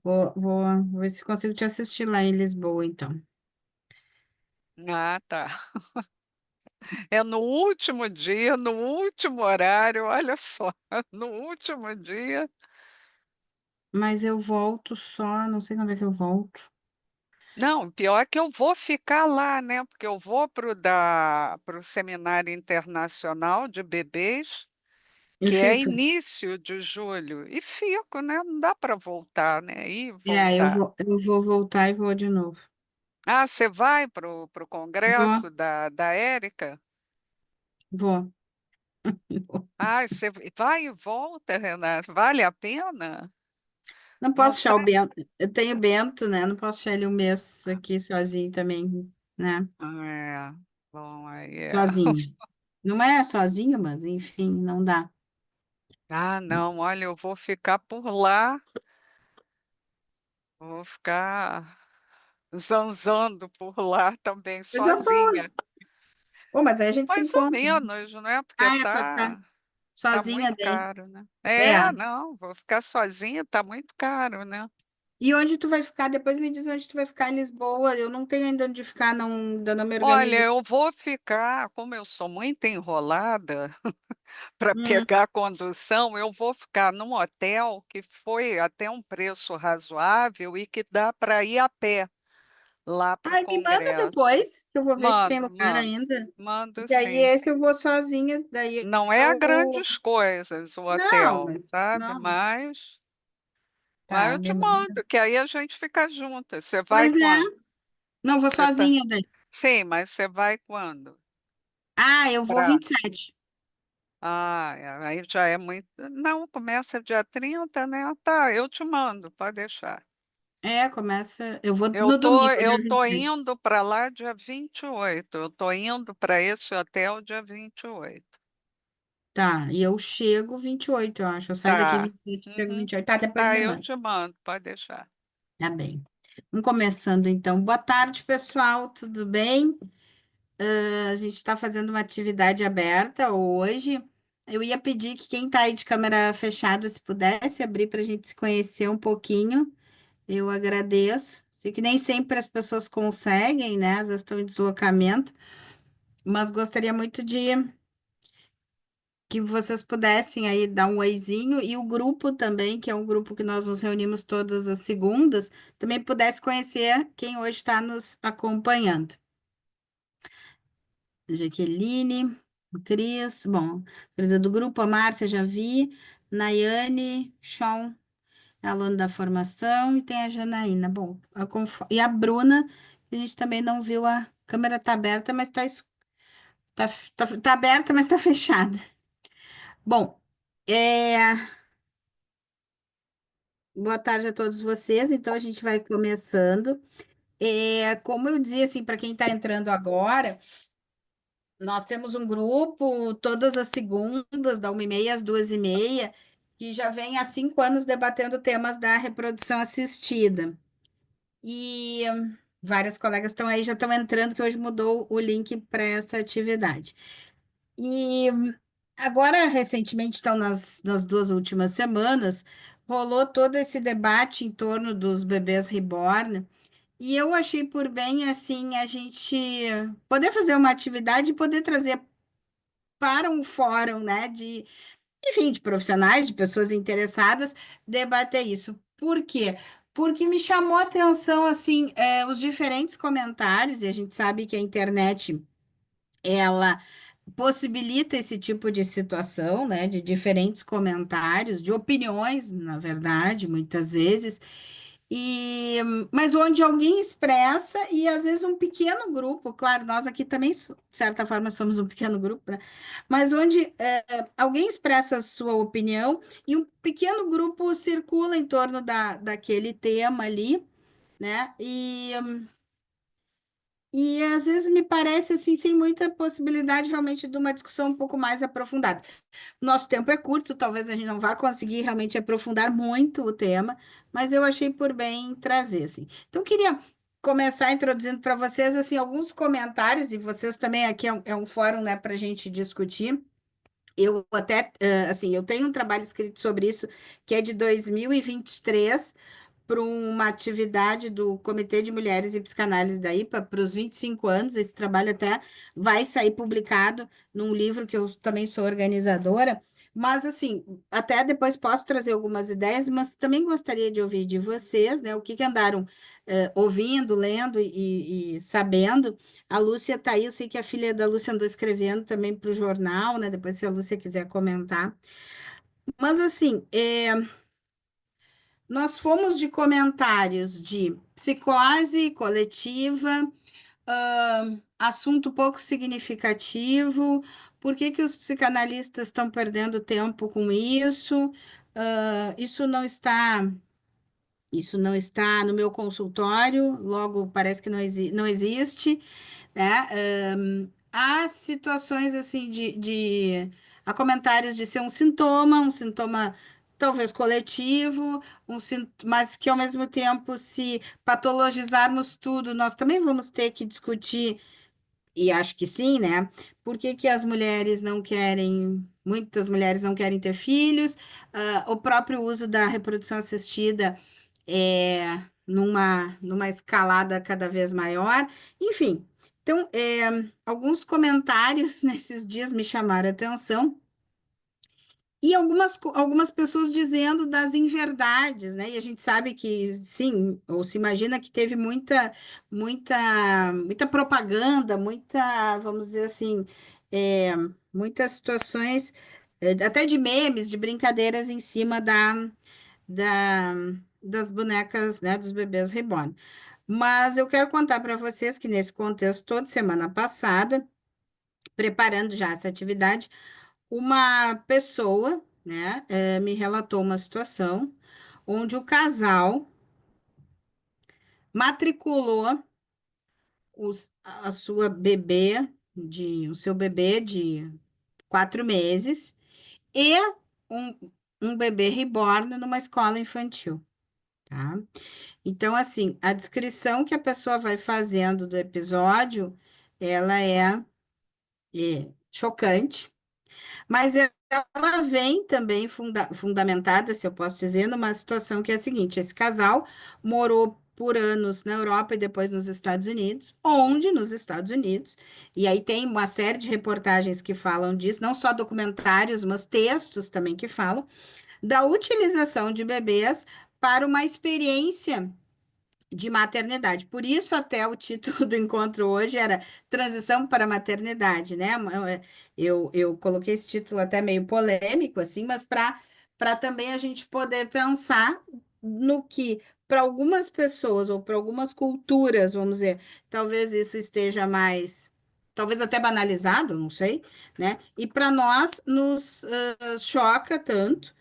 Vou ver se consigo te assistir lá em Lisboa, então. Ah, tá. É no último dia, no último horário, olha só, no último dia. Mas eu volto só, não sei quando é que eu volto. Não, pior é que eu vou ficar lá, né? Porque eu vou para o Seminário Internacional de Bebês, E que é fica. início de julho, e fico, né? Não dá para voltar, né? Ir e É, voltar. eu vou voltar e vou de novo. Ah, você vai para o Vou, congresso da Érica? vou. Ah, você vai e volta, Renata? Vale a pena? Não Não posso deixar sei. o Bento. Eu tenho o Bento, né? Não posso deixar ele um mês aqui sozinho também, né? É, bom, aí é. Sozinho. Não é sozinho, mas enfim, não dá. Ah, não, olha, eu vou ficar por lá, vou ficar zanzando por lá também, Coisa boa. sozinha. Pô, mas aí a gente se Mais ou encontra. menos, não é? Porque Ah, é, tu vai ficar tá sozinha muito daí. caro, né? É. É, não, vou ficar sozinha, tá muito caro, né? E onde tu vai ficar? Depois me diz onde tu vai ficar em Lisboa. Eu não tenho ainda onde ficar, não, ainda não me Olha, organizei. eu vou ficar, como eu sou muito enrolada para Hum. pegar a condução, eu vou ficar num hotel que foi até um preço razoável e que dá para ir a pé lá para o Ai, me manda congresso. depois, que eu vou ver se tem Mando, lugar mando, ainda. mando Porque aí sim. esse eu vou sozinha, daí Não é eu... grandes coisas o Não, hotel, mas... sabe? Não, Mas tá, eu te me manda. mando, que aí a gente fica junta. Você vai Pois é, quando? não vou Você tá... sozinha daí. Sim, mas você vai quando? Ah, eu vou Pra... 27. Ah, aí já é muito. Não, começa dia 30, né? Tá, eu te mando, pode deixar. É, começa... Eu vou no domingo, Eu dia tô 27. indo para lá dia 28. Eu tô indo para esse hotel dia 28. Tá, e eu chego 28, eu acho. Eu saio daqui Tá. 28, chego Uhum. 28. Tá, depois Tá, me eu manda. te mando, pode deixar. Tá bem. Vamos começando então. Boa tarde, pessoal. Tudo bem? A gente está fazendo uma atividade aberta hoje. Eu ia pedir que quem está aí de câmera fechada, se pudesse abrir para a gente se conhecer um pouquinho. Eu agradeço. Sei que nem sempre as pessoas conseguem, né? Às vezes estão em deslocamento, mas gostaria muito de que vocês pudessem aí dar um oizinho e o grupo também, que é um grupo que nós nos reunimos todas as segundas, também pudesse conhecer quem hoje está nos acompanhando. Jaqueline, Cris, bom, Cris é do grupo, a Márcia já vi, Nayane, Sean, é aluno da formação, e tem a Janaína, bom, e a Bruna, que a gente também não viu, a câmera está aberta, mas tá aberta, mas está fechada. Bom, boa tarde a todos vocês, então a gente vai começando. Como eu dizia, assim, para quem está entrando agora, nós temos um grupo todas as segundas, da 1h30 às 2h30, que já vem há 5 anos debatendo temas da reprodução assistida. E várias colegas estão aí, já estão entrando, que hoje mudou o link para essa atividade. E agora, recentemente, estão nas 2 últimas semanas, rolou todo esse debate em torno dos bebês reborn. E eu achei por bem, assim, a gente poder fazer uma atividade e poder trazer para um fórum, né, enfim, de profissionais, de pessoas interessadas, debater isso. Por quê? Porque me chamou a atenção, assim, os diferentes comentários, e a gente sabe que a internet, ela possibilita esse tipo de situação, né, de diferentes comentários, de opiniões, na verdade, muitas vezes, mas onde alguém expressa e às vezes um pequeno grupo, claro, nós aqui também, de certa forma, somos um pequeno grupo, né? Mas onde alguém expressa a sua opinião e um pequeno grupo circula em torno daquele tema ali, né? E às vezes me parece assim, sem muita possibilidade realmente de uma discussão um pouco mais aprofundada. Nosso tempo é curto, talvez a gente não vá conseguir realmente aprofundar muito o tema, mas eu achei por bem trazer, assim. Então, eu queria começar introduzindo para vocês, assim, alguns comentários, e vocês também, aqui é um fórum, né, para a gente discutir. Eu até, assim, eu tenho um trabalho escrito sobre isso, que é de 2023, para uma atividade do Comitê de Mulheres e Psicanálise da IPA para os 25 anos. Esse trabalho até vai sair publicado num livro que eu também sou organizadora. Mas, assim, até depois posso trazer algumas ideias, mas também gostaria de ouvir de vocês, né? O que que andaram ouvindo, lendo e sabendo. A Lúcia está aí, eu sei que a filha da Lúcia andou escrevendo também para o jornal, né? Depois, se a Lúcia quiser comentar. Mas, assim, nós fomos de comentários de psicose coletiva, assunto pouco significativo, por que que os psicanalistas estão perdendo tempo com isso? Isso não está, isso não está no meu consultório, logo parece que não existe, né? Há situações assim há comentários de ser um sintoma talvez coletivo, mas que ao mesmo tempo, se patologizarmos tudo, nós também vamos ter que discutir, e acho que sim, né? Por que que as mulheres não querem, muitas mulheres não querem ter filhos, o próprio uso da reprodução assistida numa escalada cada vez maior, enfim. Então, alguns comentários nesses dias me chamaram a atenção, e algumas pessoas dizendo das inverdades, né? E a gente sabe que, sim, ou se imagina que teve muita propaganda, vamos dizer assim, é, muitas situações, até de memes, de brincadeiras em cima da, das bonecas, né, dos bebês reborn. Mas eu quero contar para vocês que nesse contexto, toda semana passada, preparando já essa atividade, uma pessoa, né, me relatou uma situação onde o casal matriculou o seu bebê de 4 meses e um bebê reborn numa escola infantil, tá? Então, assim, a descrição que a pessoa vai fazendo do episódio, ela é chocante, mas ela vem também fundamentada, se eu posso dizer, numa situação que é a seguinte: esse casal morou por anos na Europa e depois nos Estados Unidos, onde nos Estados Unidos, e aí tem uma série de reportagens que falam disso, não só documentários, mas textos também que falam, da utilização de bebês para uma experiência de maternidade. Por isso, até o título do encontro hoje era Transição para a Maternidade, né? Eu coloquei esse título até meio polêmico, assim, mas para também a gente poder pensar no que, para algumas pessoas ou para algumas culturas, vamos dizer, talvez isso esteja mais. Talvez até banalizado, não sei, né? E para nós nos choca tanto,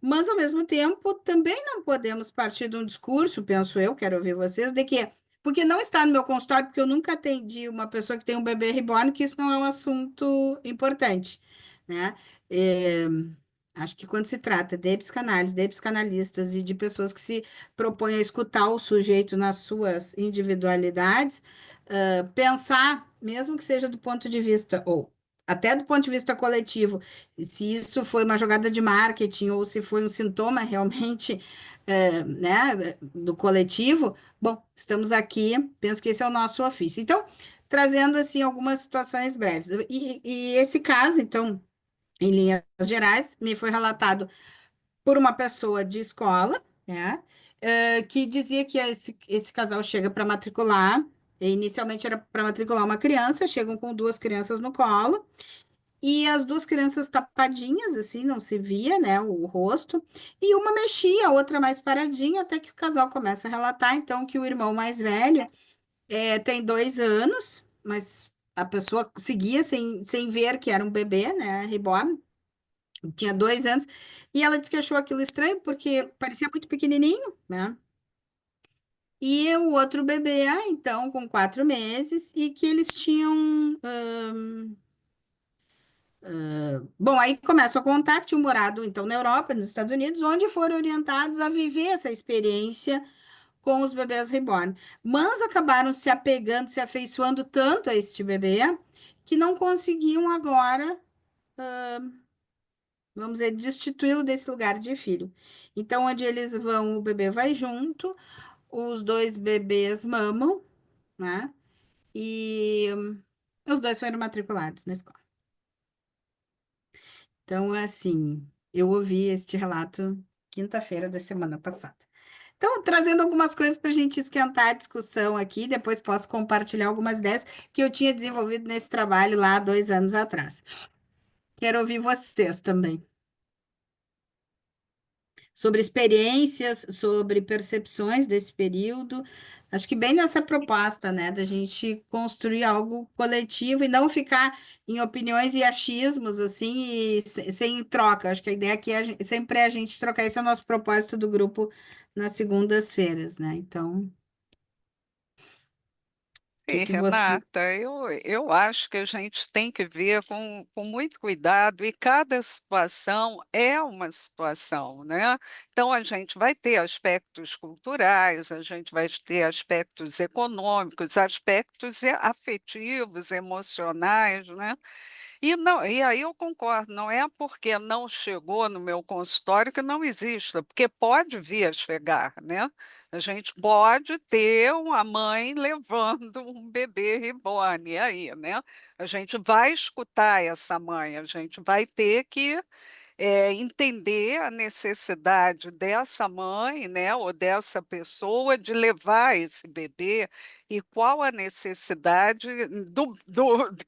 mas, ao mesmo tempo, também não podemos partir de um discurso, penso eu, quero ouvir vocês, de que, porque não está no meu consultório, porque eu nunca atendi uma pessoa que tem um bebê reborn, que isso não é um assunto importante, né? É, acho que quando se trata de psicanálise, de psicanalistas e de pessoas que se propõem a escutar o sujeito nas suas individualidades, pensar, mesmo que seja do ponto de vista, ou até do ponto de vista coletivo, se isso foi uma jogada de marketing ou se foi um sintoma realmente, né, do coletivo, bom, estamos aqui, penso que esse é o nosso ofício. Então, trazendo, assim, algumas situações breves. E esse caso, então, em linhas gerais, me foi relatado por uma pessoa de escola, né, que dizia que esse casal chega para matricular, e inicialmente era para matricular uma criança, chegam com duas crianças no colo, e as duas crianças tapadinhas, assim, não se via, né, o rosto, e uma mexia, a outra mais paradinha, até que o casal começa a relatar, então, que o irmão mais velho tem 2 anos, mas a pessoa seguia sem ver que era um bebê, né, reborn, tinha 2 anos, e ela disse que achou aquilo estranho porque parecia muito pequenininho, né? E o outro bebê, então, com 4 meses, e que eles tinham. Bom, aí começam a contar que tinham morado, então, na Europa, nos Estados Unidos, onde foram orientados a viver essa experiência com os bebês reborn. Mas acabaram se apegando, se afeiçoando tanto a este bebê, que não conseguiam agora vamos dizer, destituí-lo desse lugar de filho. Então, onde eles vão, o bebê vai junto, os dois bebês mamam, né? E os dois foram matriculados na escola. Então, assim, eu ouvi este relato quinta-feira da semana passada. Então, trazendo algumas coisas para a gente esquentar a discussão aqui, depois posso compartilhar algumas ideias que eu tinha desenvolvido nesse trabalho lá 2 anos atrás. Quero ouvir vocês também. Sobre experiências, sobre percepções desse período. Acho que bem nessa proposta, né, da gente construir algo coletivo e não ficar em opiniões e achismos, assim, e sem troca. Acho que a ideia aqui é sempre é a gente trocar. Esse é o nosso propósito do grupo nas segundas-feiras, né? Então, o que Sim, que você... Renata, eu acho que a gente tem que ver com muito cuidado, e cada situação é uma situação, né? Então, a gente vai ter aspectos culturais, a gente vai ter aspectos econômicos, aspectos afetivos, emocionais, né? E, não, e aí eu concordo, não é porque não chegou no meu consultório que não exista, porque pode vir a chegar, né? A gente pode ter uma mãe levando um bebê reborn, e aí, né? A gente vai escutar essa mãe, a gente vai ter que entender a necessidade dessa mãe, né, ou dessa pessoa de levar esse bebê e qual a necessidade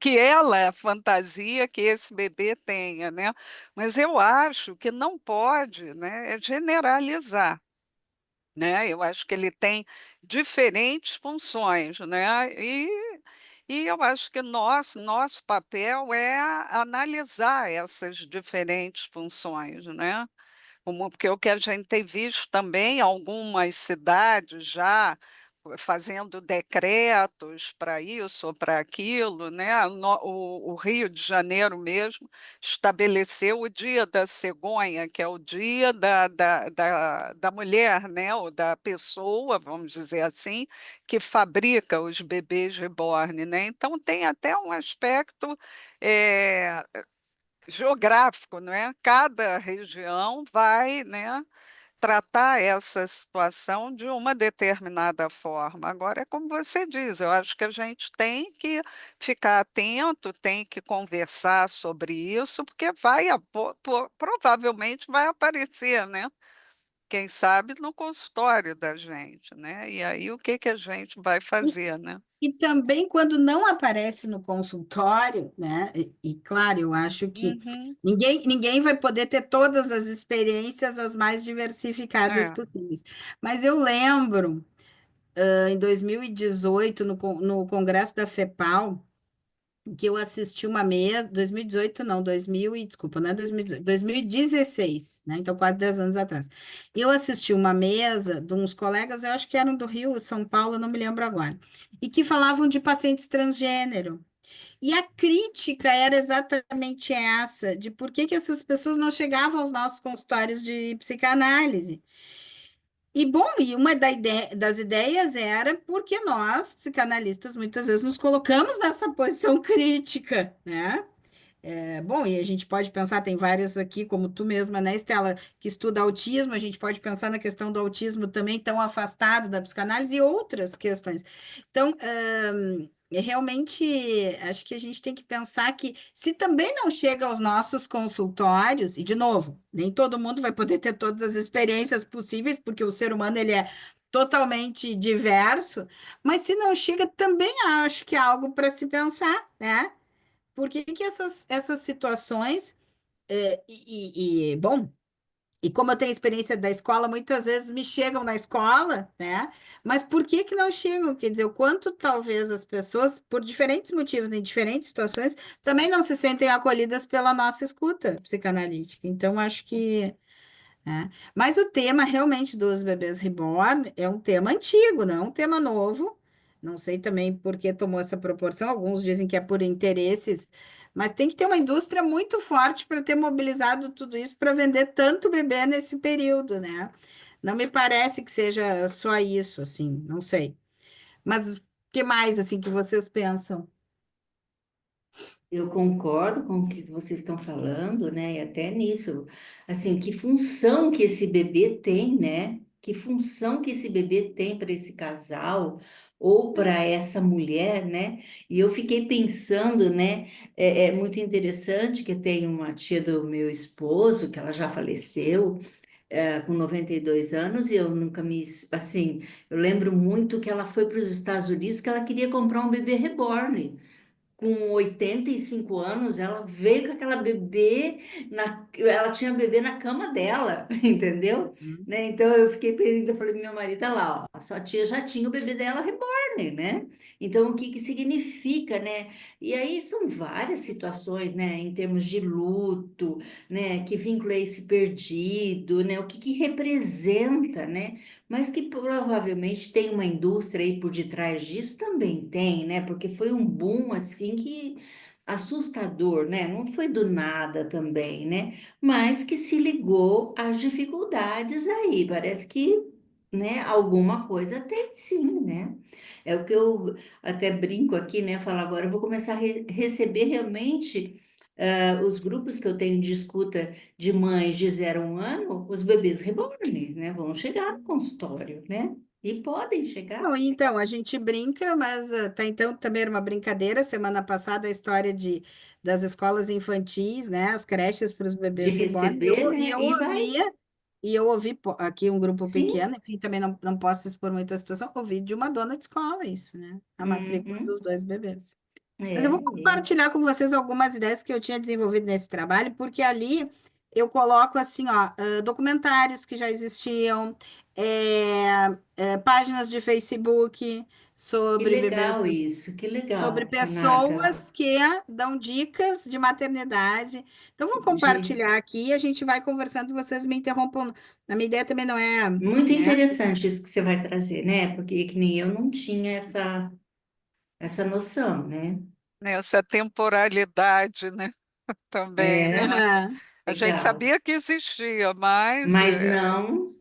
que ela fantasia que esse bebê tenha, né? Mas eu acho que não pode, né, generalizar. Né? Eu acho que ele tem diferentes funções, né? E eu acho que nosso papel é analisar essas diferentes funções, né? Porque o que a gente tem visto também, algumas cidades já fazendo decretos para isso ou para aquilo, né? O Rio de Janeiro mesmo estabeleceu o dia da cegonha, que é o dia da mulher, né? Ou da pessoa, vamos dizer assim, que fabrica os bebês reborn, né? Então tem até um aspecto eh, geográfico, não é? Cada região vai, né, tratar essa situação de uma determinada forma. Agora, é como você diz, eu acho que a gente tem que ficar atento, tem que conversar sobre isso, porque provavelmente vai aparecer, né? Quem sabe no consultório da gente, né? E aí o que que a gente vai fazer, né? E também quando não aparece no consultório, né? Claro, eu acho que Uhum, ninguém vai poder ter todas as experiências as mais diversificadas é. possíveis. Mas eu lembro, em 2018, no Congresso da FEPAL, que eu assisti uma mesa, 2018 não, 2000 e, desculpa, não é 2018, 2016, né? Então, quase 10 anos atrás. Eu assisti uma mesa de uns colegas, eu acho que eram do Rio, São Paulo, não me lembro agora, e que falavam de pacientes transgênero. E a crítica era exatamente essa, de por que que essas pessoas não chegavam aos nossos consultórios de psicanálise. E, bom, e uma das ideias era porque nós, psicanalistas, muitas vezes nos colocamos nessa posição crítica, né? Bom, e a gente pode pensar, tem vários aqui, como tu mesma, né, Estela, que estuda autismo, a gente pode pensar na questão do autismo também tão afastado da psicanálise e outras questões. Então, realmente, acho que a gente tem que pensar que se também não chega aos nossos consultórios, e de novo, nem todo mundo vai poder ter todas as experiências possíveis, porque o ser humano, ele é totalmente diverso, mas se não chega, também acho que é algo para se pensar, né? Por que que essas situações, bom, e como eu tenho experiência da escola, muitas vezes me chegam na escola, né? Mas por que que não chegam? Quer dizer, o quanto talvez as pessoas, por diferentes motivos, em diferentes situações, também não se sentem acolhidas pela nossa escuta psicanalítica. Então, acho que né? Mas o tema realmente dos bebês reborn é um tema antigo, não é um tema novo. Não sei também por que tomou essa proporção. Alguns dizem que é por interesses, mas tem que ter uma indústria muito forte para ter mobilizado tudo isso para vender tanto bebê nesse período, né? Não me parece que seja só isso, assim, não sei. Mas o que mais, assim, que vocês pensam? Eu concordo com o que vocês estão falando, né? E até nisso, assim, que função que esse bebê tem, né? Que função que esse bebê tem para esse casal ou para essa mulher, né? E eu fiquei pensando, né? É muito interessante que eu tenho uma tia do meu esposo, que ela já faleceu, com 92 anos, e eu nunca me, assim, eu lembro muito que ela foi para os Estados Unidos, que ela queria comprar um bebê reborn com 85 anos, ela veio com aquela bebê, ela tinha bebê na cama dela, entendeu? Uhum. Né? Então eu fiquei pensando, eu falei, meu marido, olha lá, ó, a sua tia já tinha o bebê dela reborn, né? Então o que que significa, né? E aí são várias situações, né? Em termos de luto, né? Que vincula esse perdido, né? O que que representa, né? Mas que provavelmente tem uma indústria aí por detrás disso também tem, né? Porque foi um boom assim que assustador, né? Não foi do nada também, né? Mas que se ligou às dificuldades aí. Parece que, né, alguma coisa tem sim, né? É o que eu até brinco aqui, né? Falo agora, eu vou começar a receber realmente os grupos que eu tenho de escuta de mães de 0 a 1 ano, os bebês reborns, né? Vão chegar no consultório, né? E podem chegar. Bom, então, a gente brinca, mas até então também era uma brincadeira. Semana passada, a história das escolas infantis, né, as creches para os De bebês reborn, receber, né? E vai, e eu ouvi aqui um grupo sim. pequeno, enfim, também não posso expor muito a situação, ouvi de uma dona de escola isso, né, a matrícula dos Uhum. dois bebês. Mas eu vou É. compartilhar com vocês algumas ideias que eu tinha desenvolvido nesse trabalho, porque ali eu coloco assim, ó, documentários que já existiam, páginas de Facebook Que sobre bebês, legal isso, que sobre legal, Renata. pessoas que dão dicas de maternidade. Então, vou De, compartilhar aqui e a gente vai conversando, vocês me interrompam. A minha ideia também não é, muito né? interessante isso que você vai trazer, né? Porque que nem eu não tinha essa noção, né? Essa temporalidade, né? Também, né? É, Aham. A gente legal. sabia que existia, mas Mas não.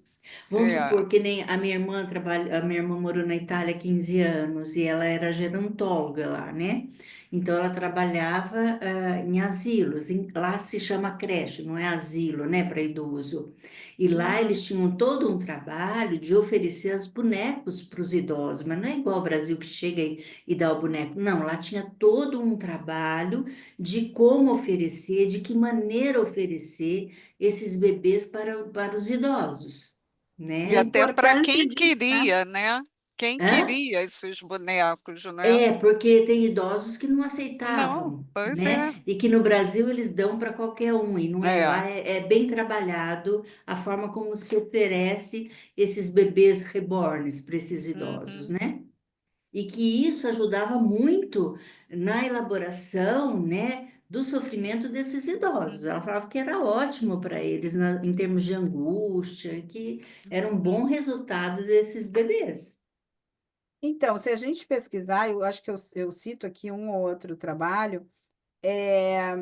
Vamos é, supor que nem a minha irmã trabalha, a minha irmã morou na Itália há 15 anos e ela era gerontóloga lá, né? Então ela trabalhava em asilos, lá se chama creche, não é asilo, né, para idoso. E lá Uhum. eles tinham todo um trabalho de oferecer os bonecos para os idosos, mas não é igual ao Brasil que chega e dá o boneco. Não, lá tinha todo um trabalho de como oferecer, de que maneira oferecer esses bebês para os idosos, e A né? até para importância quem disso, né? queria, né? Quem Hã? queria esses bonecos, né? É, porque tem idosos que não Não, aceitavam, pois é. né? E que no Brasil eles dão para qualquer um, e não é É. lá, é bem trabalhado a forma como se oferece esses bebês reborns para esses idosos, Uhum, né? E que isso ajudava muito na elaboração, né, do sofrimento desses idosos. Ela falava que era ótimo para eles em termos de angústia, que era um bom uhum. resultado desses bebês. Então, se a gente pesquisar, eu acho que eu cito aqui um ou outro trabalho. é,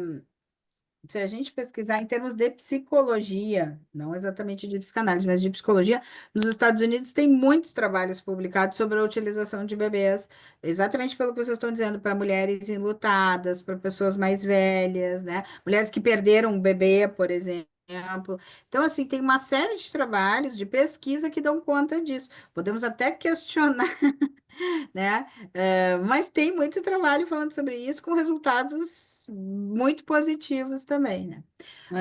Se a gente pesquisar em termos de psicologia, não exatamente de psicanálise, mas de psicologia, nos Estados Unidos tem muitos trabalhos publicados sobre a utilização de bebês, exatamente pelo que vocês estão dizendo, para mulheres enlutadas, para pessoas mais velhas, né? Mulheres que perderam um bebê, por exemplo. Então, assim, tem uma série de trabalhos de pesquisa que dão conta disso. Podemos até questionar, né? Mas tem muito trabalho falando sobre isso, com resultados muito positivos também, né?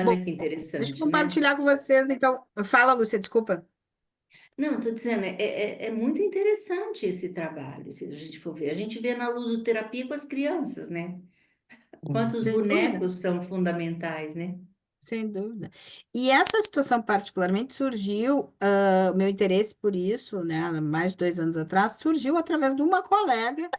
Bom, Olha que deixa eu interessante, né? compartilhar com vocês, então. Fala, Lúcia, desculpa. Não, estou dizendo, é muito interessante esse trabalho, se a gente for ver. A gente vê na ludoterapia com as crianças, né? Quantos Sem dúvida, bonecos são fundamentais, né? sem dúvida. E essa situação particularmente surgiu, o meu interesse por isso, né, há mais de 2 anos atrás, surgiu através de uma colega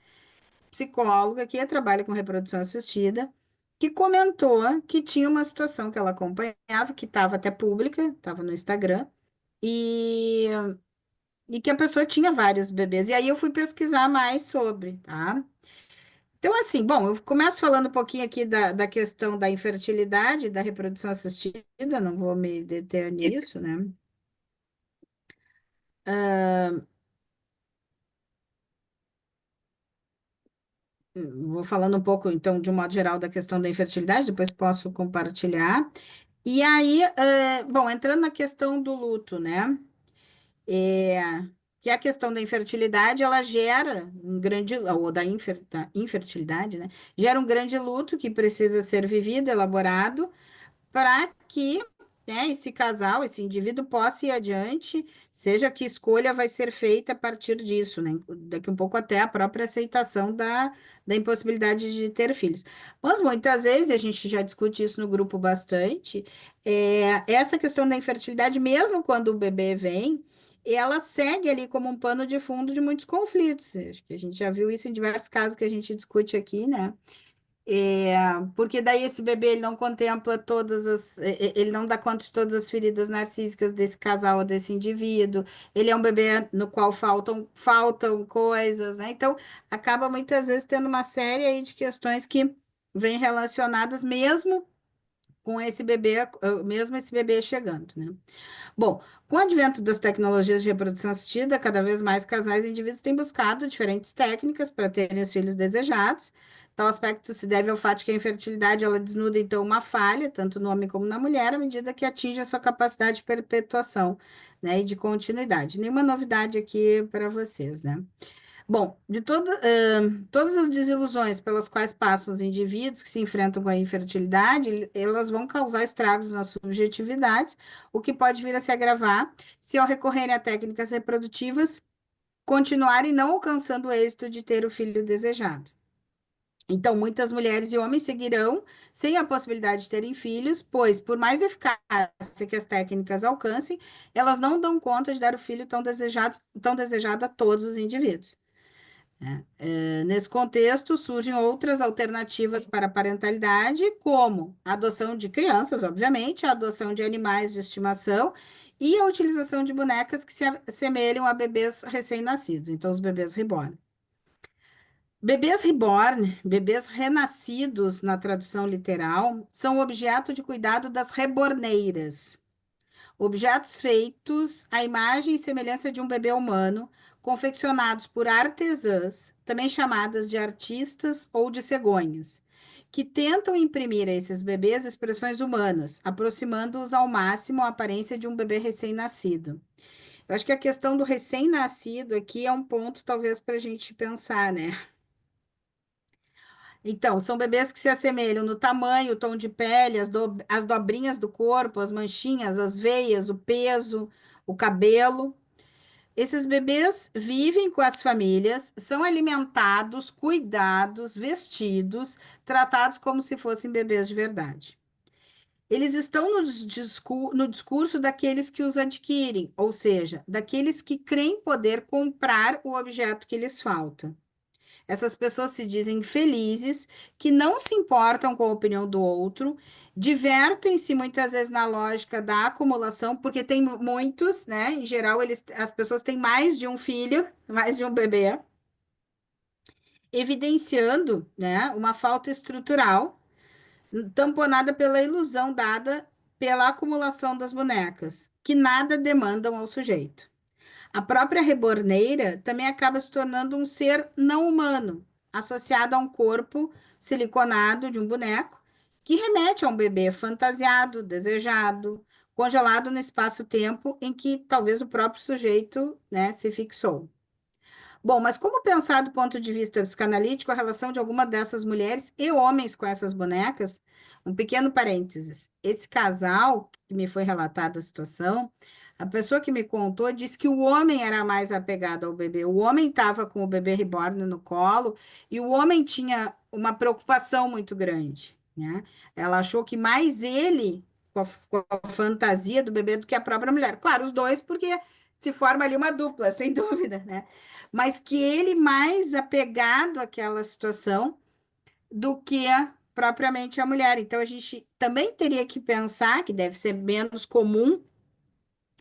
psicóloga que trabalha com reprodução assistida, que comentou que tinha uma situação que ela acompanhava, que estava até pública, estava no Instagram, e, e que a pessoa tinha vários bebês. E aí eu fui pesquisar mais sobre, tá? Então, assim, bom, eu começo falando um pouquinho aqui da questão da infertilidade, da reprodução assistida, não vou me deter nisso, né? vou falando um pouco, então, de um modo geral, da questão da infertilidade, depois posso compartilhar. E aí, bom, entrando na questão do luto, né? É, que a questão da infertilidade, ela gera um grande, ou da infertilidade, né? Gera um grande luto que precisa ser vivido, elaborado, para que, né, esse casal, esse indivíduo possa ir adiante, seja que escolha vai ser feita a partir disso, né? Daqui um pouco até a própria aceitação da impossibilidade de ter filhos. Mas muitas vezes, e a gente já discute isso no grupo bastante, essa questão da infertilidade, mesmo quando o bebê vem, ela segue ali como um pano de fundo de muitos conflitos. Acho que a gente já viu isso em diversos casos que a gente discute aqui, né? É, porque daí esse bebê ele não contempla ele não dá conta de todas as feridas narcísicas desse casal ou desse indivíduo. Ele é um bebê no qual faltam coisas, né? Então acaba muitas vezes tendo uma série aí de questões que vêm relacionadas mesmo com esse bebê, mesmo esse bebê chegando, né? Bom, com o advento das tecnologias de reprodução assistida, cada vez mais casais e indivíduos têm buscado diferentes técnicas para terem os filhos desejados. Tal aspecto se deve ao fato de que a infertilidade ela desnuda então uma falha, tanto no homem como na mulher, à medida que atinge a sua capacidade de perpetuação, né, e de continuidade. Nenhuma novidade aqui para vocês, né? Bom, todas as desilusões pelas quais passam os indivíduos que se enfrentam com a infertilidade, elas vão causar estragos nas subjetividades, o que pode vir a se agravar se, ao recorrerem a técnicas reprodutivas, continuarem não alcançando o êxito de ter o filho desejado. Então, muitas mulheres e homens seguirão sem a possibilidade de terem filhos, pois, por mais eficácia que as técnicas alcancem, elas não dão conta de dar o filho tão desejado a todos os indivíduos. Nesse contexto, surgem outras alternativas para a parentalidade, como a adoção de crianças, obviamente, a adoção de animais de estimação e a utilização de bonecas que se assemelham a bebês recém-nascidos, então os bebês reborn. Bebês reborn, bebês renascidos na tradução literal, são objeto de cuidado das reborneiras. Objetos feitos à imagem e semelhança de um bebê humano, confeccionados por artesãs, também chamadas de artistas ou de cegonhas, que tentam imprimir a esses bebês expressões humanas, aproximando-os ao máximo a aparência de um bebê recém-nascido. Eu acho que a questão do recém-nascido aqui é um ponto, talvez, para a gente pensar, né? Então, são bebês que se assemelham no tamanho, o tom de pele, as dobrinhas do corpo, as manchinhas, as veias, o peso, o cabelo. Esses bebês vivem com as famílias, são alimentados, cuidados, vestidos, tratados como se fossem bebês de verdade. Eles estão no discurso daqueles que os adquirem, ou seja, daqueles que creem poder comprar o objeto que lhes falta. Essas pessoas se dizem felizes, que não se importam com a opinião do outro, divertem-se muitas vezes na lógica da acumulação, porque tem muitos, né? Em geral, as pessoas têm mais de um filho, mais de um bebê, evidenciando, né, uma falta estrutural, tamponada pela ilusão dada pela acumulação das bonecas, que nada demandam ao sujeito. A própria reborneira também acaba se tornando um ser não humano, associado a um corpo siliconado de um boneco, que remete a um bebê fantasiado, desejado, congelado no espaço-tempo em que talvez o próprio sujeito, né, se fixou. Bom, mas como pensar do ponto de vista psicanalítico a relação de alguma dessas mulheres e homens com essas bonecas? Um pequeno parênteses. Esse casal, que me foi relatada a situação, a pessoa que me contou disse que o homem era mais apegado ao bebê. O homem estava com o bebê reborn no colo e o homem tinha uma preocupação muito grande, né? Ela achou que mais ele com a fantasia do bebê do que a própria mulher. Claro, os dois, porque se forma ali uma dupla, sem dúvida, né? Mas que ele mais apegado àquela situação do que propriamente a mulher. Então, a gente também teria que pensar, que deve ser menos comum,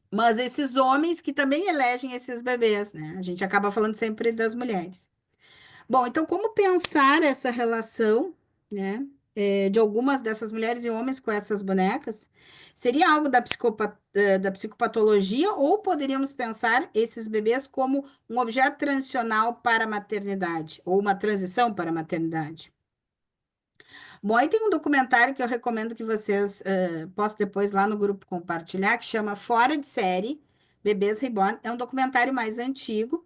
mas esses homens que também elegem esses bebês, né? A gente acaba falando sempre das mulheres. Bom, então, como pensar essa relação, né? de algumas dessas mulheres e homens com essas bonecas? Seria algo da psicopatologia ou poderíamos pensar esses bebês como um objeto transicional para a maternidade ou uma transição para a maternidade? Bom, aí tem um documentário que eu recomendo que vocês possam depois lá no grupo compartilhar, que chama Fora de Série, Bebês Reborn. É um documentário mais antigo.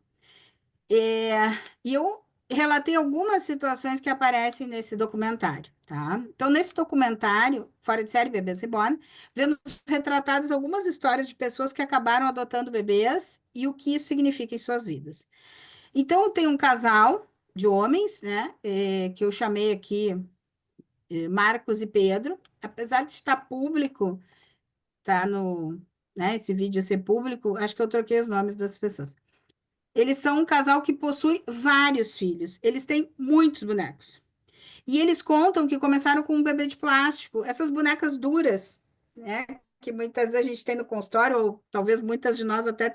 É, e eu relatei algumas situações que aparecem nesse documentário, tá? Então, nesse documentário, Fora de Série Bebês Reborn, vemos retratadas algumas histórias de pessoas que acabaram adotando bebês e o que isso significa em suas vidas. Então, tem um casal de homens, né, que eu chamei aqui Marcos e Pedro, apesar de estar público, tá no, né, esse vídeo ser público, acho que eu troquei os nomes das pessoas. Eles são um casal que possui vários filhos. Eles têm muitos bonecos. E eles contam que começaram com um bebê de plástico, essas bonecas duras, né? Que muitas vezes a gente tem no consultório, ou talvez muitas de nós até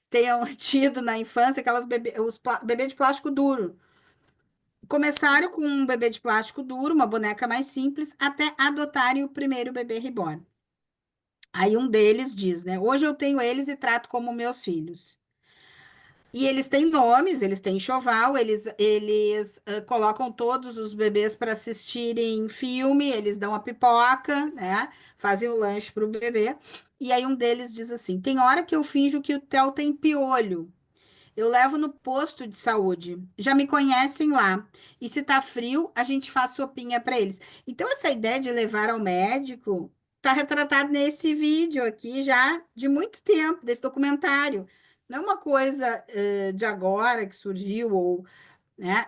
tenham tido na infância, aquelas bebê de plástico duro. Começaram com um bebê de plástico duro, uma boneca mais simples, até adotarem o primeiro bebê reborn. Aí um deles diz, né? Hoje eu tenho eles e trato como meus filhos. E eles têm nomes, eles têm enxoval, eles colocam todos os bebês para assistirem filme, eles dão a pipoca, né? Fazem o lanche para o bebê. E aí um deles diz assim: tem hora que eu finjo que o Theo tem piolho. Eu levo no posto de saúde. Já me conhecem lá. E se tá frio, a gente faz sopinha para eles. Então, essa ideia de levar ao médico está retratado nesse vídeo aqui já de muito tempo, desse documentário. Não é uma coisa de agora que surgiu, ou, né?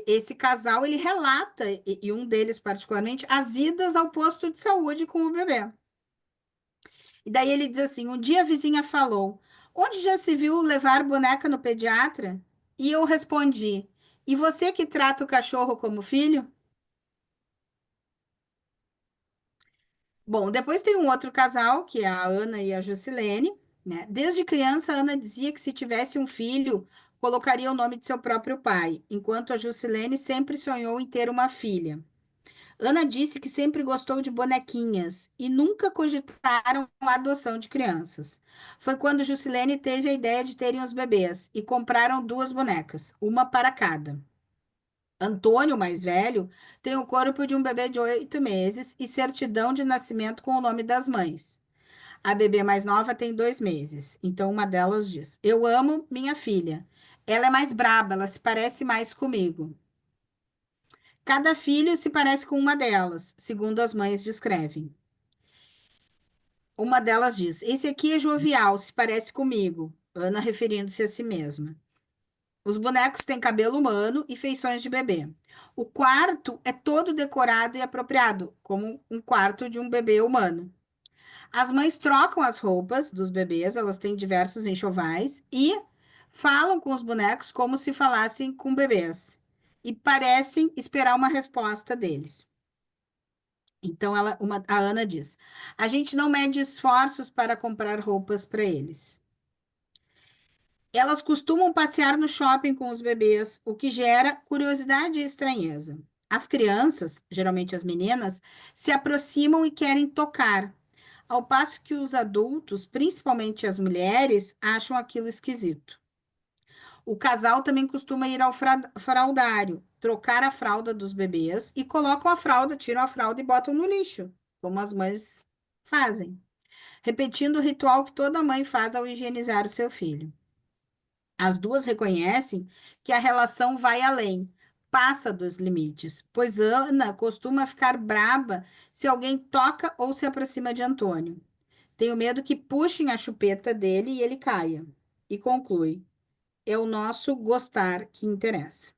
Esse casal, ele relata, e um deles particularmente, as idas ao posto de saúde com o bebê. E daí ele diz assim: um dia a vizinha falou: onde já se viu levar boneca no pediatra? E eu respondi: e você que trata o cachorro como filho? Bom, depois tem um outro casal, que é a Ana e a Jusilene, né? Desde criança, a Ana dizia que se tivesse um filho, colocaria o nome de seu próprio pai, enquanto a Jusilene sempre sonhou em ter uma filha. Ana disse que sempre gostou de bonequinhas e nunca cogitaram a adoção de crianças. Foi quando Jusilene teve a ideia de terem os bebês e compraram duas bonecas, uma para cada. Antônio, o mais velho, tem o corpo de um bebê de 8 meses e certidão de nascimento com o nome das mães. A bebê mais nova tem 2 meses. Então, uma delas diz: eu amo minha filha. Ela é mais braba, ela se parece mais comigo. Cada filho se parece com uma delas, segundo as mães descrevem. Uma delas diz: esse aqui é jovial, se parece comigo. Ana referindo-se a si mesma. Os bonecos têm cabelo humano e feições de bebê. O quarto é todo decorado e apropriado, como um quarto de um bebê humano. As mães trocam as roupas dos bebês, elas têm diversos enxovais e falam com os bonecos como se falassem com bebês. E parecem esperar uma resposta deles. Então, a Ana diz: a gente não mede esforços para comprar roupas para eles. Elas costumam passear no shopping com os bebês, o que gera curiosidade e estranheza. As crianças, geralmente as meninas, se aproximam e querem tocar, ao passo que os adultos, principalmente as mulheres, acham aquilo esquisito. O casal também costuma ir ao fraldário, trocar a fralda dos bebês e colocam a fralda, tiram a fralda e botam no lixo, como as mães fazem, repetindo o ritual que toda mãe faz ao higienizar o seu filho. As duas reconhecem que a relação vai além, passa dos limites, pois Ana costuma ficar braba se alguém toca ou se aproxima de Antônio. Tenho medo que puxem a chupeta dele e ele caia. E conclui: é o nosso gostar que interessa.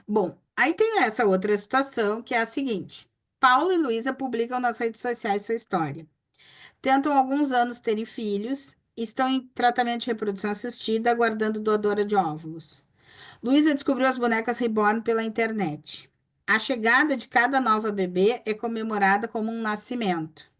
Bom, aí tem essa outra situação que é a seguinte: Paulo e Luísa publicam nas redes sociais sua história. Tentam há alguns anos terem filhos, estão em tratamento de reprodução assistida, aguardando doadora de óvulos. Luísa descobriu as bonecas Reborn pela internet. A chegada de cada nova bebê é comemorada como um nascimento.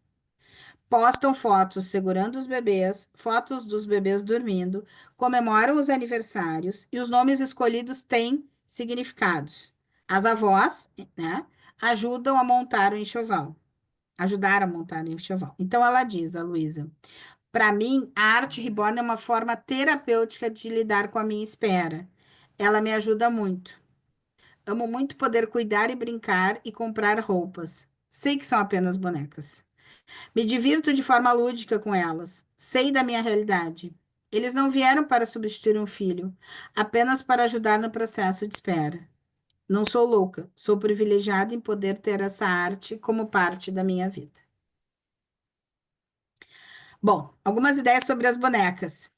Postam fotos segurando os bebês, fotos dos bebês dormindo, comemoram os aniversários e os nomes escolhidos têm significados. As avós, né, ajudam a montar o enxoval, ajudaram a montar o enxoval. Então ela diz, a Luísa, para mim, a arte reborn é uma forma terapêutica de lidar com a minha espera. Ela me ajuda muito. Amo muito poder cuidar e brincar e comprar roupas. Sei que são apenas bonecas. Me divirto de forma lúdica com elas. Sei da minha realidade. Eles não vieram para substituir um filho, apenas para ajudar no processo de espera. Não sou louca, sou privilegiada em poder ter essa arte como parte da minha vida. Bom, algumas ideias sobre as bonecas.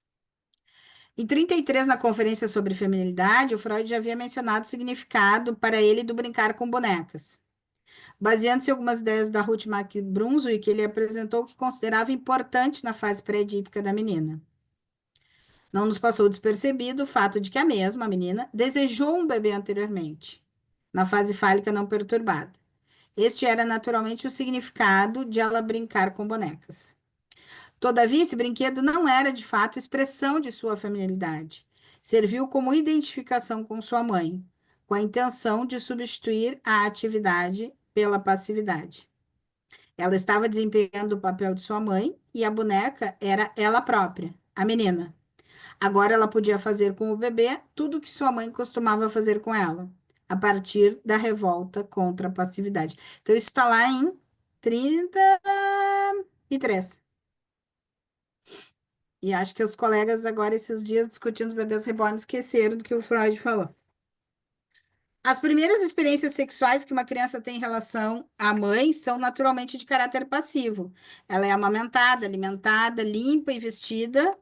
Em 33, na Conferência sobre Feminilidade, o Freud já havia mencionado o significado para ele do brincar com bonecas. Baseando-se em algumas ideias da Ruth Mack Brunswick, ele apresentou o que considerava importante na fase pré-edípica da menina. Não nos passou despercebido o fato de que a mesma, a menina, desejou um bebê anteriormente, na fase fálica não perturbada. Este era naturalmente o significado de ela brincar com bonecas. Todavia, esse brinquedo não era de fato expressão de sua familiaridade. Serviu como identificação com sua mãe, com a intenção de substituir a atividade pela passividade. Ela estava desempenhando o papel de sua mãe e a boneca era ela própria, a menina. Agora ela podia fazer com o bebê tudo o que sua mãe costumava fazer com ela, a partir da revolta contra a passividade. Então, isso está lá em 33. E acho que os colegas agora, esses dias, discutindo os bebês reborn, esqueceram do que o Freud falou. As primeiras experiências sexuais que uma criança tem em relação à mãe são naturalmente de caráter passivo. Ela é amamentada, alimentada, limpa e vestida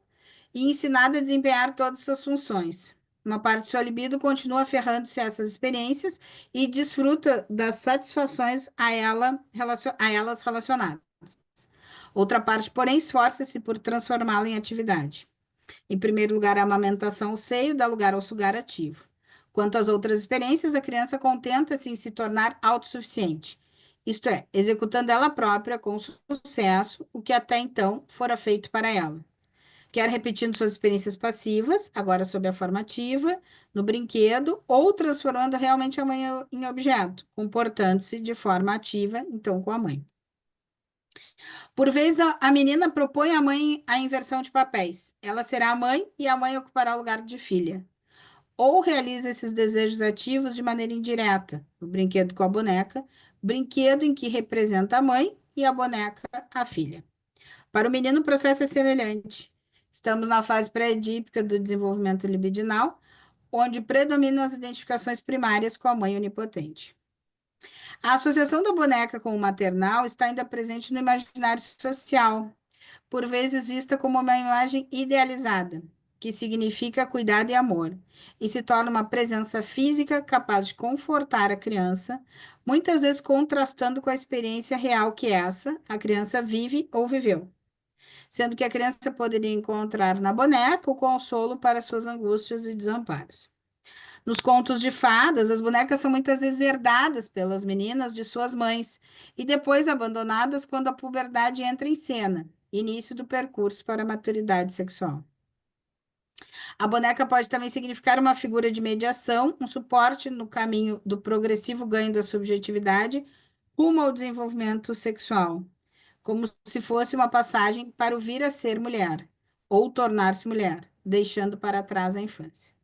e ensinada a desempenhar todas as suas funções. Uma parte de sua libido continua aferrando-se a essas experiências e desfruta das satisfações a elas relacionadas. Outra parte, porém, esforça-se por transformá-la em atividade. Em primeiro lugar, a amamentação ao seio dá lugar ao sugar ativo. Quanto às outras experiências, a criança contenta-se em se tornar autossuficiente, isto é, executando ela própria com sucesso o que até então fora feito para ela. Quer repetindo suas experiências passivas, agora sob a forma ativa, no brinquedo, ou transformando realmente a mãe em objeto, comportando-se de forma ativa, então, com a mãe. Por vezes, a menina propõe à mãe a inversão de papéis. Ela será a mãe e a mãe ocupará o lugar de filha. Ou realiza esses desejos ativos de maneira indireta, o brinquedo com a boneca, brinquedo em que representa a mãe e a boneca a filha. Para o menino, o processo é semelhante. Estamos na fase pré-edípica do desenvolvimento libidinal, onde predominam as identificações primárias com a mãe onipotente. A associação da boneca com o maternal está ainda presente no imaginário social, por vezes vista como uma imagem idealizada, que significa cuidado e amor, e se torna uma presença física capaz de confortar a criança, muitas vezes contrastando com a experiência real que essa, a criança vive ou viveu, sendo que a criança poderia encontrar na boneca o consolo para suas angústias e desamparos. Nos contos de fadas, as bonecas são muitas vezes herdadas pelas meninas de suas mães e depois abandonadas quando a puberdade entra em cena, início do percurso para a maturidade sexual. A boneca pode também significar uma figura de mediação, um suporte no caminho do progressivo ganho da subjetividade rumo ao desenvolvimento sexual, como se fosse uma passagem para o vir a ser mulher ou tornar-se mulher, deixando para trás a infância.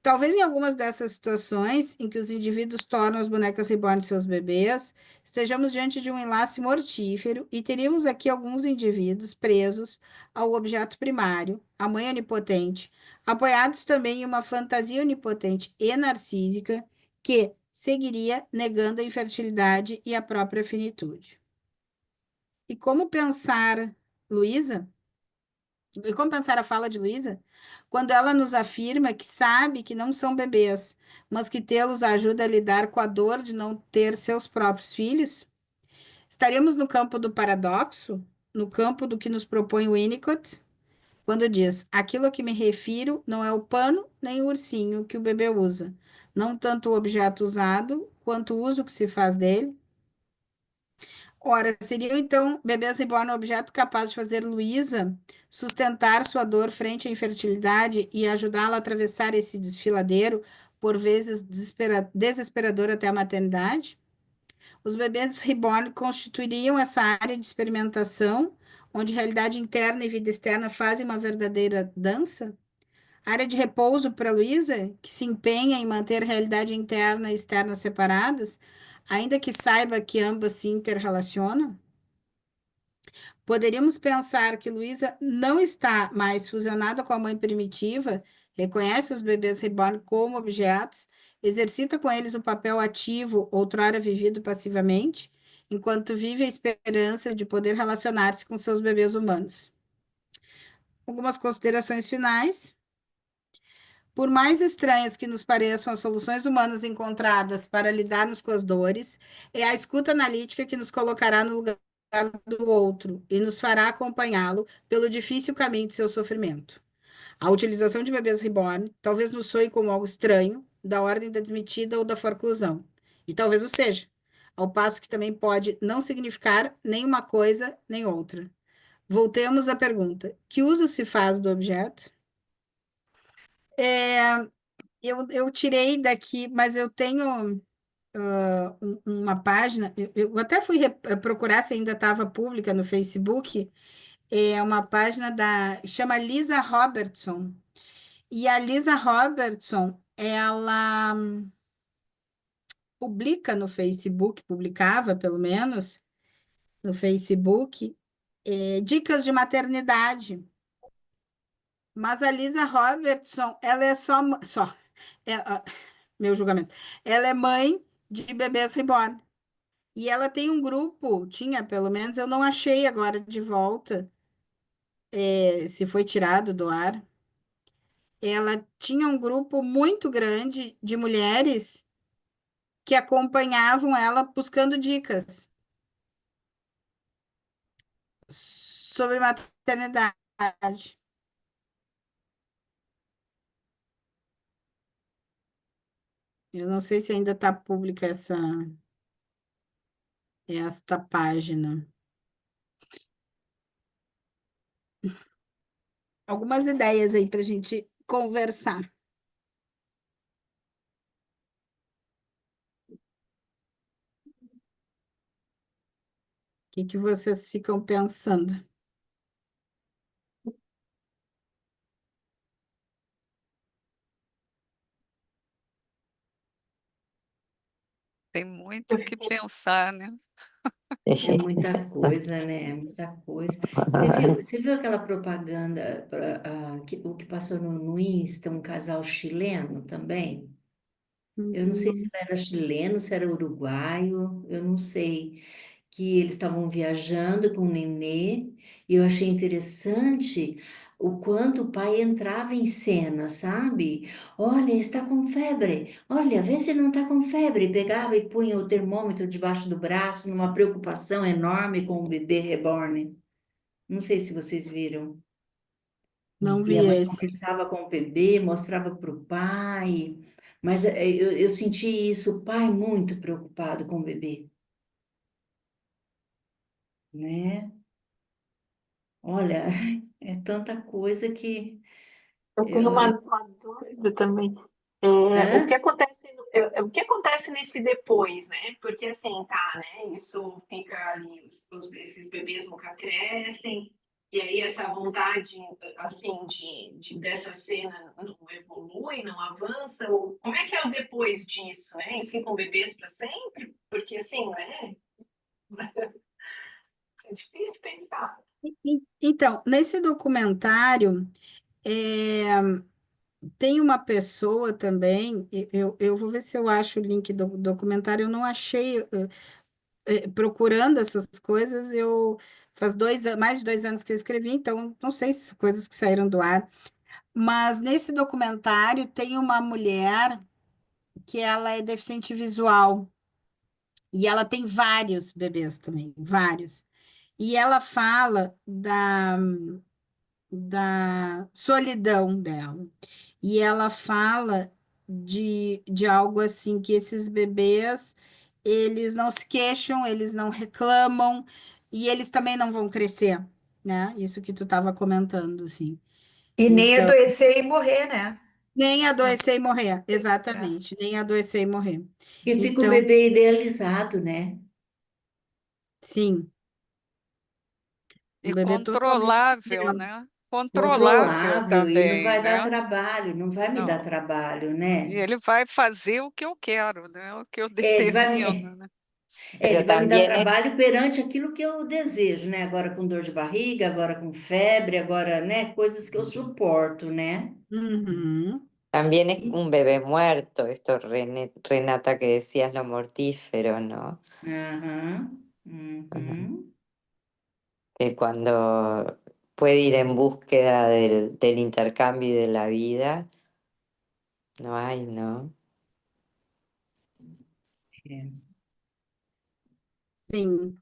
Talvez em algumas dessas situações em que os indivíduos tornam as bonecas reborn seus bebês, estejamos diante de um enlace mortífero e teríamos aqui alguns indivíduos presos ao objeto primário, a mãe onipotente, apoiados também em uma fantasia onipotente e narcísica que seguiria negando a infertilidade e a própria finitude. E como pensar, Luísa? E como pensar a fala de Luísa? Quando ela nos afirma que sabe que não são bebês, mas que tê-los ajuda a lidar com a dor de não ter seus próprios filhos? Estaríamos no campo do paradoxo, no campo do que nos propõe Winnicott, quando diz: aquilo a que me refiro não é o pano nem o ursinho que o bebê usa, não tanto o objeto usado, quanto o uso que se faz dele. Ora, seriam então bebês reborn um objeto capaz de fazer Luísa sustentar sua dor frente à infertilidade e ajudá-la a atravessar esse desfiladeiro por vezes desesperador até a maternidade. Os bebês reborn constituiriam essa área de experimentação, onde realidade interna e vida externa fazem uma verdadeira dança. Área de repouso para Luísa, que se empenha em manter realidade interna e externa separadas, ainda que saiba que ambas se interrelacionam. Poderíamos pensar que Luísa não está mais fusionada com a mãe primitiva, reconhece os bebês reborn como objetos, exercita com eles o papel ativo, outrora vivido passivamente, enquanto vive a esperança de poder relacionar-se com seus bebês humanos. Algumas considerações finais. Por mais estranhas que nos pareçam as soluções humanas encontradas para lidarmos com as dores, é a escuta analítica que nos colocará no lugar do outro e nos fará acompanhá-lo pelo difícil caminho de seu sofrimento. A utilização de bebês reborn talvez nos soe como algo estranho, da ordem da desmetida ou da forclusão, e talvez o seja, ao passo que também pode não significar nem uma coisa nem outra. Voltemos à pergunta: que uso se faz do objeto? Eu tirei daqui, mas eu tenho uma página, eu até fui procurar se ainda estava pública no Facebook, é uma página chama Lisa Robertson, e a Lisa Robertson, ela publica no Facebook, publicava pelo menos no Facebook, dicas de maternidade, mas a Lisa Robertson, ela é só meu julgamento, ela é mãe de bebês reborn. E ela tem um grupo, tinha pelo menos, eu não achei agora de volta, se foi tirado do ar. Ela tinha um grupo muito grande de mulheres que acompanhavam ela buscando dicas sobre maternidade. Eu não sei se ainda está pública esta página. Algumas ideias aí para a gente conversar. O que que vocês ficam pensando? Tem muito o que pensar, né? É muita coisa, né? É muita coisa. Você viu aquela propaganda, o que passou no Insta, um casal chileno também? Eu não sei se Uhum. ele era chileno, se era uruguaio, eu não sei. Que eles estavam viajando com o nenê, e eu achei interessante o quanto o pai entrava em cena, sabe? Olha, está com febre. Olha, vê se não está com febre. Pegava e punha o termômetro debaixo do braço, numa preocupação enorme com o bebê reborn. Não sei se vocês viram. Não E a vi mãe esse. conversava com o bebê, mostrava para o pai. Mas eu senti isso, o pai muito preocupado com o bebê, né? Olha, é tanta coisa que Eu tenho eu, uma dúvida também. O que hã? acontece, o que acontece nesse depois, né? Porque assim, tá, né? Isso fica ali, esses bebês nunca crescem, e aí essa vontade, assim, dessa cena não evolui, não avança. Ou, como é que é o depois disso, né? Eles ficam bebês para sempre? Porque assim, né? É difícil pensar. Então, nesse documentário, é, tem uma pessoa também, eu vou ver se eu acho o link do documentário, eu não achei, procurando essas coisas, faz mais de 2 anos que eu escrevi, então não sei se coisas que saíram do ar, mas nesse documentário tem uma mulher que ela é deficiente visual, e ela tem vários bebês também, vários. E ela fala da solidão dela. E ela fala de algo assim, que esses bebês, eles não se queixam, eles não reclamam, e eles também não vão crescer, né? Isso que tu estava comentando, assim. E nem Então, adoecer e morrer, né? Nem adoecer e morrer, Tá? exatamente, nem adoecer e morrer. Que fica um Então, bebê idealizado, né? sim, um E bebê totalmente controlável, ideal. né? Controlável Controlável e não também, vai dar né? trabalho, não vai me dar Não. trabalho, E né? ele vai fazer o que eu quero, né? O que eu É, ele vai determino, né? ele Pero vai me dar también es, trabalho perante aquilo que eu desejo, né? Agora com dor de barriga, agora com febre, agora, né? Coisas que eu suporto, né? Uhum. también es un bebé muerto, esto, Renata, que decías lo mortífero, ¿no? Aham. Ujú. Uhum. Que cuando puede ir en búsqueda del intercambio y de la vida, no hay, ¿no? É. Sim,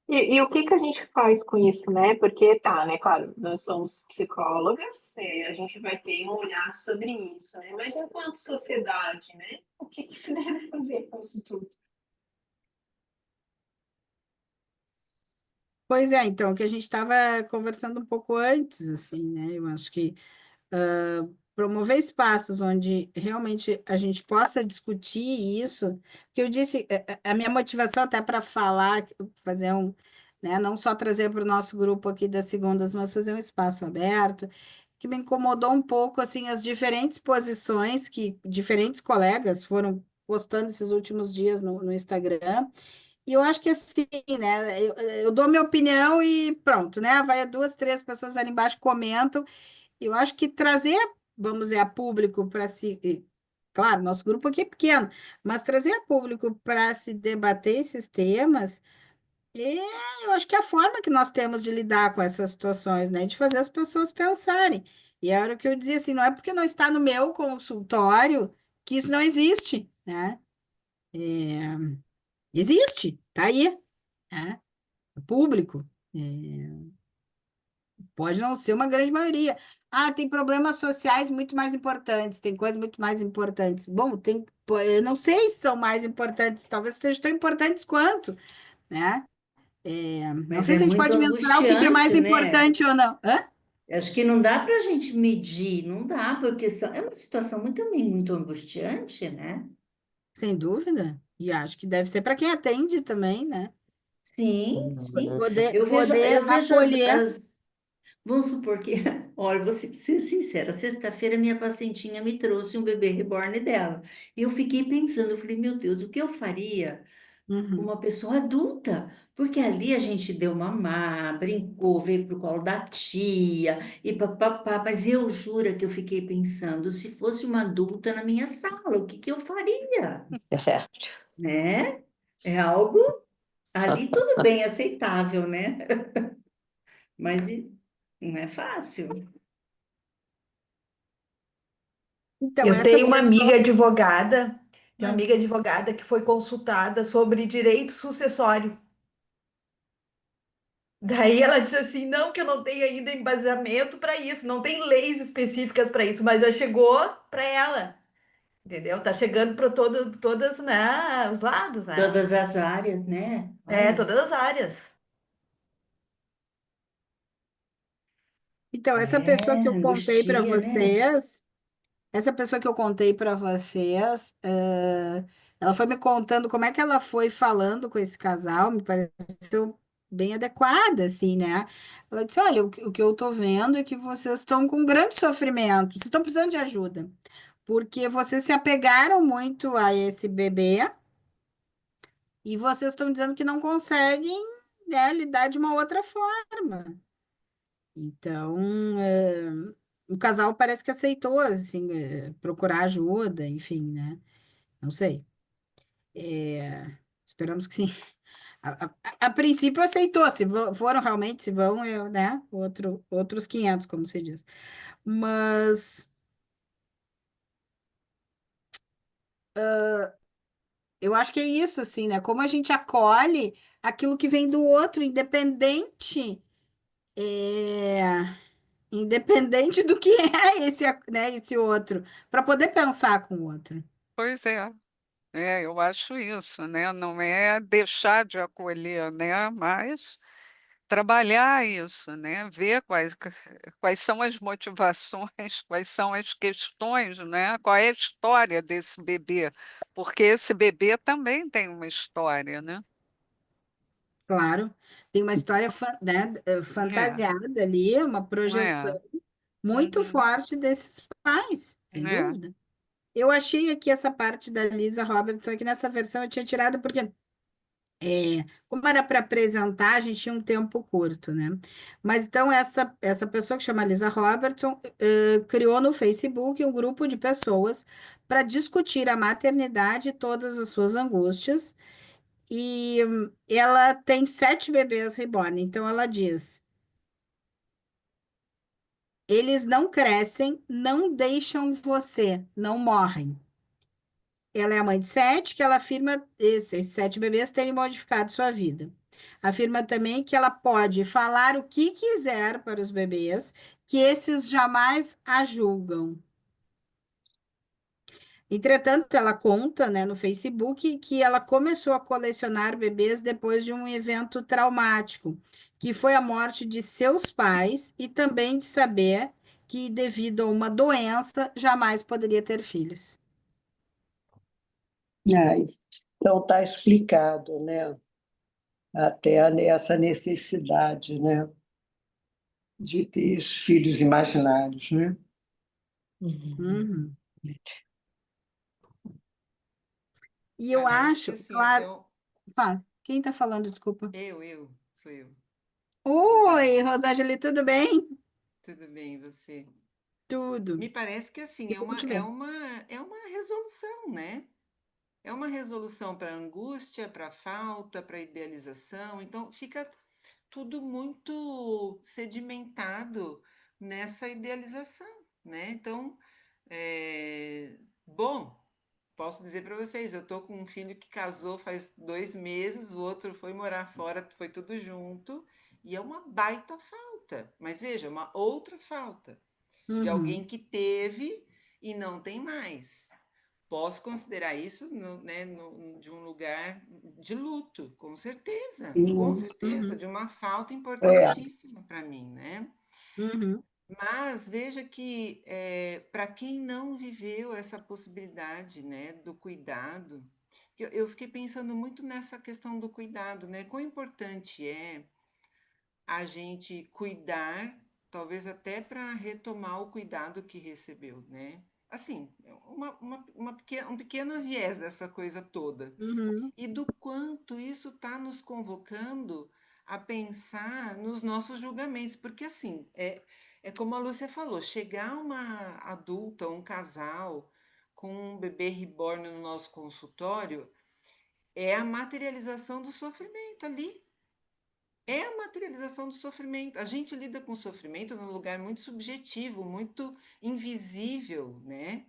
E o que que a gente faz com isso, né? Porque tá, né? Claro, nós somos psicólogas, a gente vai ter um olhar sobre isso, né? Mas enquanto sociedade, né? O que que se deve fazer com isso tudo? pois é, então, o que a gente estava conversando um pouco antes, assim, né? Eu acho que promover espaços onde realmente a gente possa discutir isso, que eu disse, a minha motivação até para falar, fazer um, né, não só trazer para o nosso grupo aqui das segundas, mas fazer um espaço aberto, que me incomodou um pouco, assim, as diferentes posições que diferentes colegas foram postando esses últimos dias no Instagram, e eu acho que assim, né, eu dou minha opinião e pronto, né, vai duas, três pessoas ali embaixo comentam, eu acho que trazer, vamos dizer, a público para se. Claro, nosso grupo aqui é pequeno, mas trazer a público para se debater esses temas, eu acho que é a forma que nós temos de lidar com essas situações, né? De fazer as pessoas pensarem. E era o que eu dizia assim, não é porque não está no meu consultório que isso não existe, né? Existe, tá aí, né? O público. Pode não ser uma grande maioria. Ah, tem problemas sociais muito mais importantes, tem coisas muito mais importantes. Bom, tem, pô, eu não sei se são mais importantes, talvez sejam tão importantes quanto, né? Não Mas sei é se a gente muito pode mensurar o que é mais angustiante, né? importante ou não. Hã? Acho que não dá para a gente medir, não dá, porque é uma situação muito, também muito angustiante, né? Sem dúvida. E acho que deve ser para quem atende também, né? Sim, sim. Poder Eu vejo acolher. vamos supor que, olha, vou ser sincera, sexta-feira minha pacientinha me trouxe um bebê reborn dela. E eu fiquei pensando, eu falei, meu Deus, o que eu faria com Uhum. uma pessoa adulta? Porque ali a gente deu mamar, brincou, veio pro colo da tia e papapá, mas eu juro que eu fiquei pensando, se fosse uma adulta na minha sala, o que que eu faria? Claro. Né? É algo ali tudo bem aceitável, né? Mas não é fácil. Então, Eu essa tenho uma pessoa. amiga advogada, tenho uma Hum, amiga advogada que foi consultada sobre direito sucessório. Daí ela disse assim: não, que eu não tenho ainda embasamento para isso, não tem leis específicas para isso, mas já chegou para ela, entendeu? Tá chegando para todas, né, os lados, né? Todas as áreas, né? É, Olha, todas as áreas. então, essa pessoa que é, eu contei para angustia, né? vocês. Essa pessoa que eu contei para vocês, ela foi me contando como é que ela foi falando com esse casal, me pareceu bem adequada, assim, né? Ela disse: Olha, o que eu tô vendo é que vocês estão com grande sofrimento, vocês estão precisando de ajuda, porque vocês se apegaram muito a esse bebê e vocês estão dizendo que não conseguem, né, lidar de uma outra forma. Então, o casal parece que aceitou, assim, procurar ajuda, enfim, né? Não sei. Esperamos que sim. A princípio aceitou, se foram realmente, se vão, né? Outros 500, como se diz. Mas eu acho que é isso, assim, né? Como a gente acolhe aquilo que vem do outro, independente do que é esse, né, esse outro, para poder pensar com o outro. Pois é. Eu acho isso, né? Não é deixar de acolher, né? Mas trabalhar isso, né? Ver quais são as motivações, quais são as questões, né? Qual é a história desse bebê, porque esse bebê também tem uma história, né? Claro, tem uma história né, É, fantasiada ali, uma projeção é, muito uhum, forte desses pais, sem é, dúvida. Eu achei aqui essa parte da Lisa Robertson, aqui nessa versão eu tinha tirado porque, como era para apresentar, a gente tinha um tempo curto, né? Mas então essa pessoa que chama Lisa Robertson criou no Facebook um grupo de pessoas para discutir a maternidade e todas as suas angústias. E ela tem 7 bebês reborn, então ela diz: eles não crescem, não deixam você, não morrem. Ela é a mãe de 7, que ela afirma esses 7 bebês terem modificado sua vida. Afirma também que ela pode falar o que quiser para os bebês, que esses jamais a julgam. Entretanto, ela conta, né, no Facebook que ela começou a colecionar bebês depois de um evento traumático, que foi a morte de seus pais e também de saber que, devido a uma doença, jamais poderia ter filhos. Ah, então está explicado, né? Até essa necessidade, né? De ter os filhos imaginários, né? Uhum. E eu Parece que acho, assim, claro, quem está falando, desculpa. sou eu, Oi, Rosângela. Rosângela, tudo bem? Tudo bem, e você? Tudo. Me parece que assim, Que bom te ver. é uma resolução, né? É uma resolução para angústia, para falta, para idealização. Então, fica tudo muito sedimentado nessa idealização, né? Então, bom, posso dizer para vocês, eu tô com um filho que casou faz 2 meses, o outro foi morar fora, foi tudo junto, e é uma baita falta. Mas veja, uma outra falta de alguém Uhum. que teve e não tem mais. Posso considerar isso, de um lugar de luto, com Sim, certeza, Uhum. de uma falta é. importantíssima para mim, né? Uhum. Mas veja que para quem não viveu essa possibilidade, né, do cuidado, eu fiquei pensando muito nessa questão do cuidado, né? Quão importante é a gente cuidar, talvez até para retomar o cuidado que recebeu, né? Assim, um pequeno viés dessa coisa toda. Uhum. E do quanto isso está nos convocando a pensar nos nossos julgamentos, porque assim, é como a Lúcia falou, chegar uma adulta, um casal com um bebê reborn no nosso consultório é a materialização do sofrimento ali. É a materialização do sofrimento. A gente lida com o sofrimento num lugar muito subjetivo, muito invisível, né?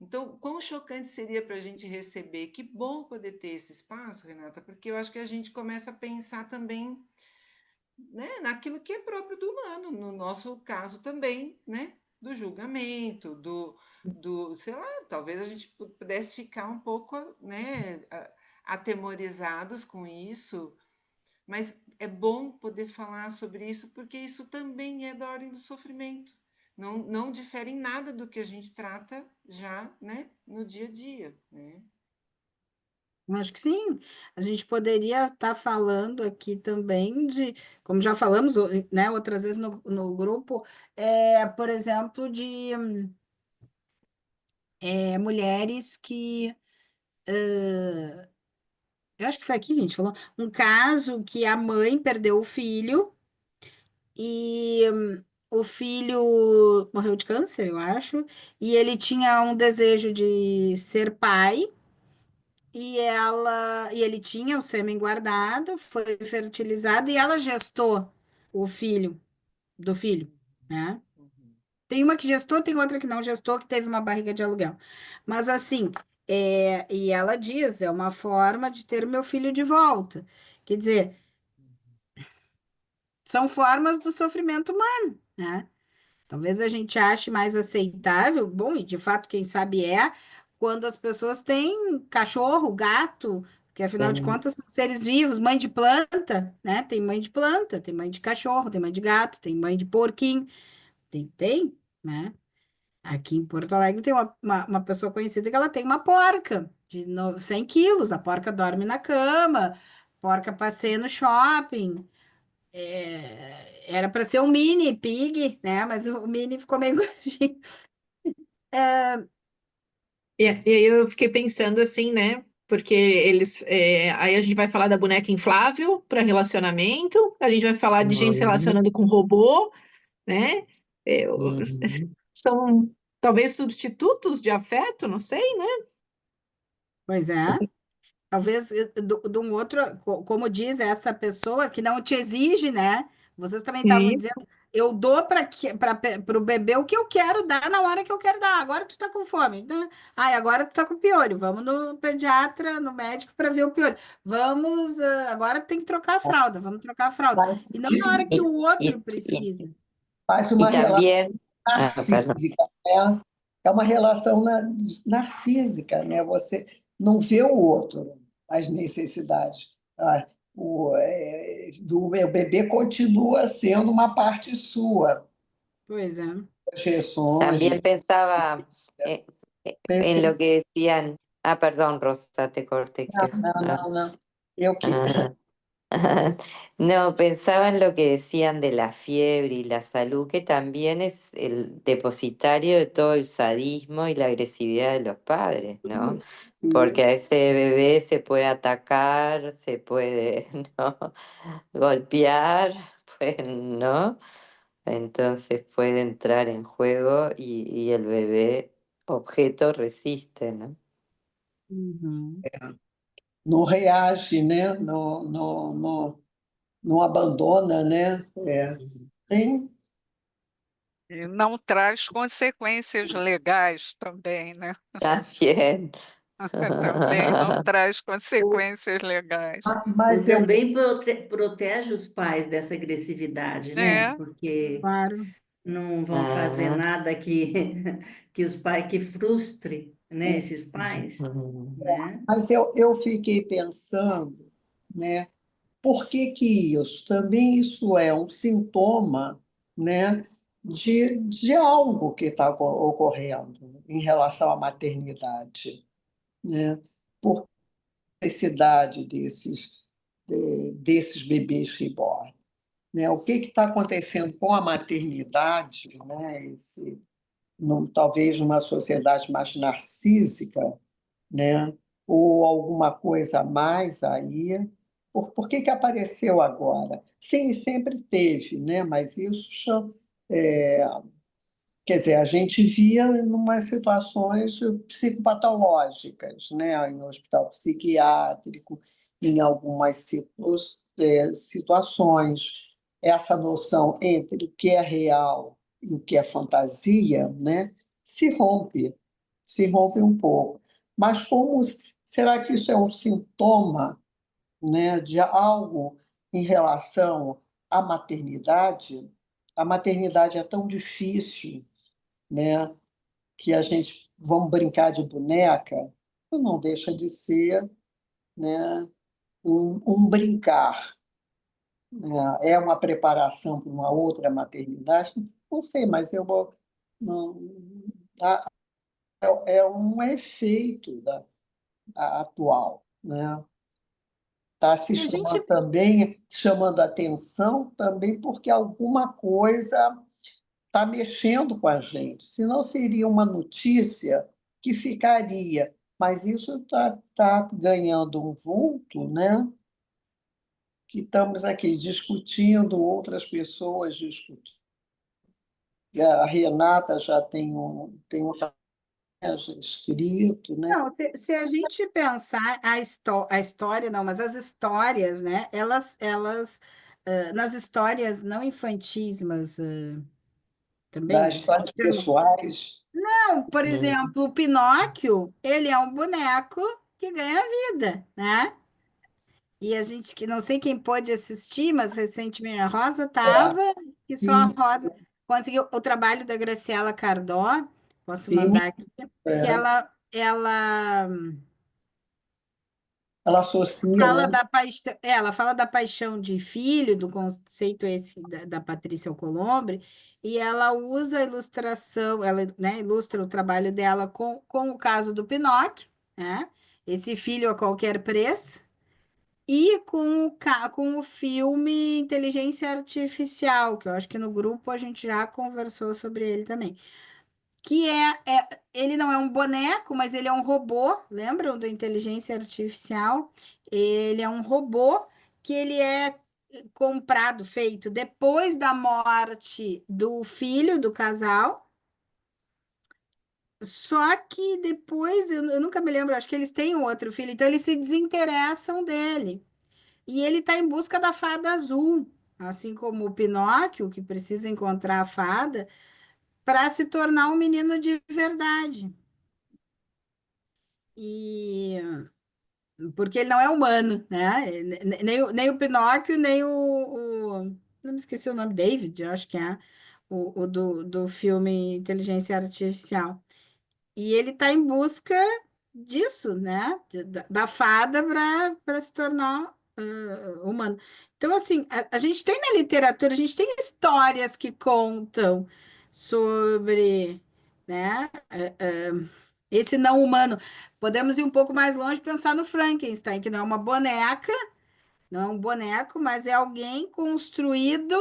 Então, quão chocante seria para a gente receber? Que bom poder ter esse espaço, Renata, porque eu acho que a gente começa a pensar também, né, naquilo que é próprio do humano, no nosso caso também, né? Do julgamento, sei lá, talvez a gente pudesse ficar um pouco, né, atemorizados com isso, mas é bom poder falar sobre isso, porque isso também é da ordem do sofrimento. Não difere em nada do que a gente trata já, né, no dia a dia, né? Acho que sim. A gente poderia estar falando aqui também de, como já falamos, né, outras vezes no grupo, por exemplo, de mulheres que. Eu acho que foi aqui que a gente falou. Um caso que a mãe perdeu o filho e o filho morreu de câncer, eu acho, e ele tinha um desejo de ser pai. E ele tinha o sêmen guardado, foi fertilizado e ela gestou o filho do filho, né? Uhum, Tem uma que gestou, tem outra que não gestou, que teve uma barriga de aluguel. Mas assim, e ela diz, é uma forma de ter meu filho de volta. Quer dizer, são formas do sofrimento humano, né? Talvez a gente ache mais aceitável, bom, e de fato, quem sabe quando as pessoas têm cachorro, gato, Porque afinal de en- contas são seres vivos, mãe de planta, né? Tem mãe de planta, tem mãe de cachorro, tem mãe de gato, tem mãe de porquinho, tem, né? Aqui em Porto Alegre tem uma pessoa conhecida que ela tem uma porca de 100 quilos. A porca dorme na cama, a porca passeia no shopping. Era para ser um mini pig, né? Mas o mini ficou meio gordinho. E aí eu fiquei pensando assim, né? Porque aí a gente vai falar da boneca inflável para relacionamento, a gente vai falar de gente se Ujú, relacionando com robô, né? É, ujú. são talvez substitutos de afeto, não sei, né? Pois é. Talvez de um outro, como diz essa pessoa, que não te exige, né? Vocês também estavam Isso. dizendo, eu dou para o bebê o que eu quero dar na hora que eu quero dar. Agora tu tá com fome, né? Ai, agora tu tá com piolho. Vamos no pediatra, no médico para ver o piolho. Vamos, agora tem que trocar a fralda, vamos trocar a fralda. Mas E não na hora que Y, o outro y- y- precisa. faz y uma relação también, perdón. narcísica, né? É uma relação narcísica, né? Você não vê o outro, as necessidades. O meu bebê continua sendo uma parte sua, Pois é. as reações. También pensaba eh, en Pensei, lo que decían. Ah, perdón, Rosa, te corté. não. Eu que. Ah. No, pensaba en lo que decían de la fiebre y la salud, que también es el depositario de todo el sadismo y la agresividad de los padres, ¿no? Sim. Porque a ese bebé se puede atacar, se puede, ¿no? Golpear, pues, ¿no? Entonces puede entrar en juego y el bebé objeto resiste, ¿no? Uhum. Não reage, né? Não abandona, né? Tem, E não traz consequências legais também, né? También. Também não traz consequências legais. E mas eu também protege os pais dessa agressividade, né? É, Porque Claro. não vão fazer Ah, nada que, que os pais que frustre, né? Esses pais, mm, né? eu fiquei pensando, né? Por que que isso? Também isso é um sintoma, né, de algo que está ocorrendo em relação à maternidade, né? Por necessidade desses bebês reborn, né? O que está acontecendo com a maternidade, né? Talvez numa sociedade mais narcísica, né? Ou alguma coisa a mais aí. Por que que apareceu agora? Sim, sempre teve, né? Mas isso, é, quer dizer, a gente via em umas situações psicopatológicas, né? Em hospital psiquiátrico, em algumas situações. Essa noção entre o que é real e o que é fantasia, né? Se rompe um pouco. Mas será que isso é um sintoma, né, de algo em relação à maternidade? A maternidade é tão difícil, né, que a gente vamos brincar de boneca, não deixa de ser, né, um brincar, né? É uma preparação para uma outra maternidade? Não sei, mas eu vou. Não, é um efeito atual, né? Está se E a gente, chamando também, chamando a atenção também porque alguma coisa está mexendo com a gente. Senão seria uma notícia que ficaria. Mas isso está ganhando um vulto, né? Que estamos aqui discutindo, outras pessoas discutindo. E a Renata já tem um escrito, né? não, se a gente pensar a história, não, mas as histórias, né? Nas histórias não infantis, mas também, Das não sei se histórias chama. pessoais, Não, por mm, exemplo, o Pinóquio, ele é um boneco que ganha vida, né? E a gente que não sei quem pôde assistir, mas recentemente a Rosa é, tava, e só a sim, Rosa conseguiu o trabalho da Graciela Cardó, posso sim, mandar aqui, que é, ela Ela associa, Fala né? da paixão, ela fala da paixão de filho, do conceito esse da Patrícia Alcolumbre, e ela usa a ilustração, ela, né, ilustra o trabalho dela com o caso do Pinóquio, né? Esse filho a qualquer preço, e com o filme Inteligência Artificial, que eu acho que no grupo a gente já conversou sobre ele também. Que ele não é um boneco, mas ele é um robô. Lembram do Inteligência Artificial? Ele é um robô que ele é comprado, feito depois da morte do filho do casal. Só que depois, eu nunca me lembro, acho que eles têm um outro filho, então eles se desinteressam dele. E ele está em busca da fada azul, assim como o Pinóquio, que precisa encontrar a fada, para se tornar um menino de verdade. E porque ele não é humano, né? Nem o Pinóquio, nem não me esqueci o nome, David, eu acho que é o do filme Inteligência Artificial. E ele está em busca disso, né? Da fada para se tornar humano. Então, assim, a gente tem na literatura, a gente tem histórias que contam sobre, né? Esse não humano. Podemos ir um pouco mais longe e pensar no Frankenstein, que não é uma boneca, não é um boneco, mas é alguém construído,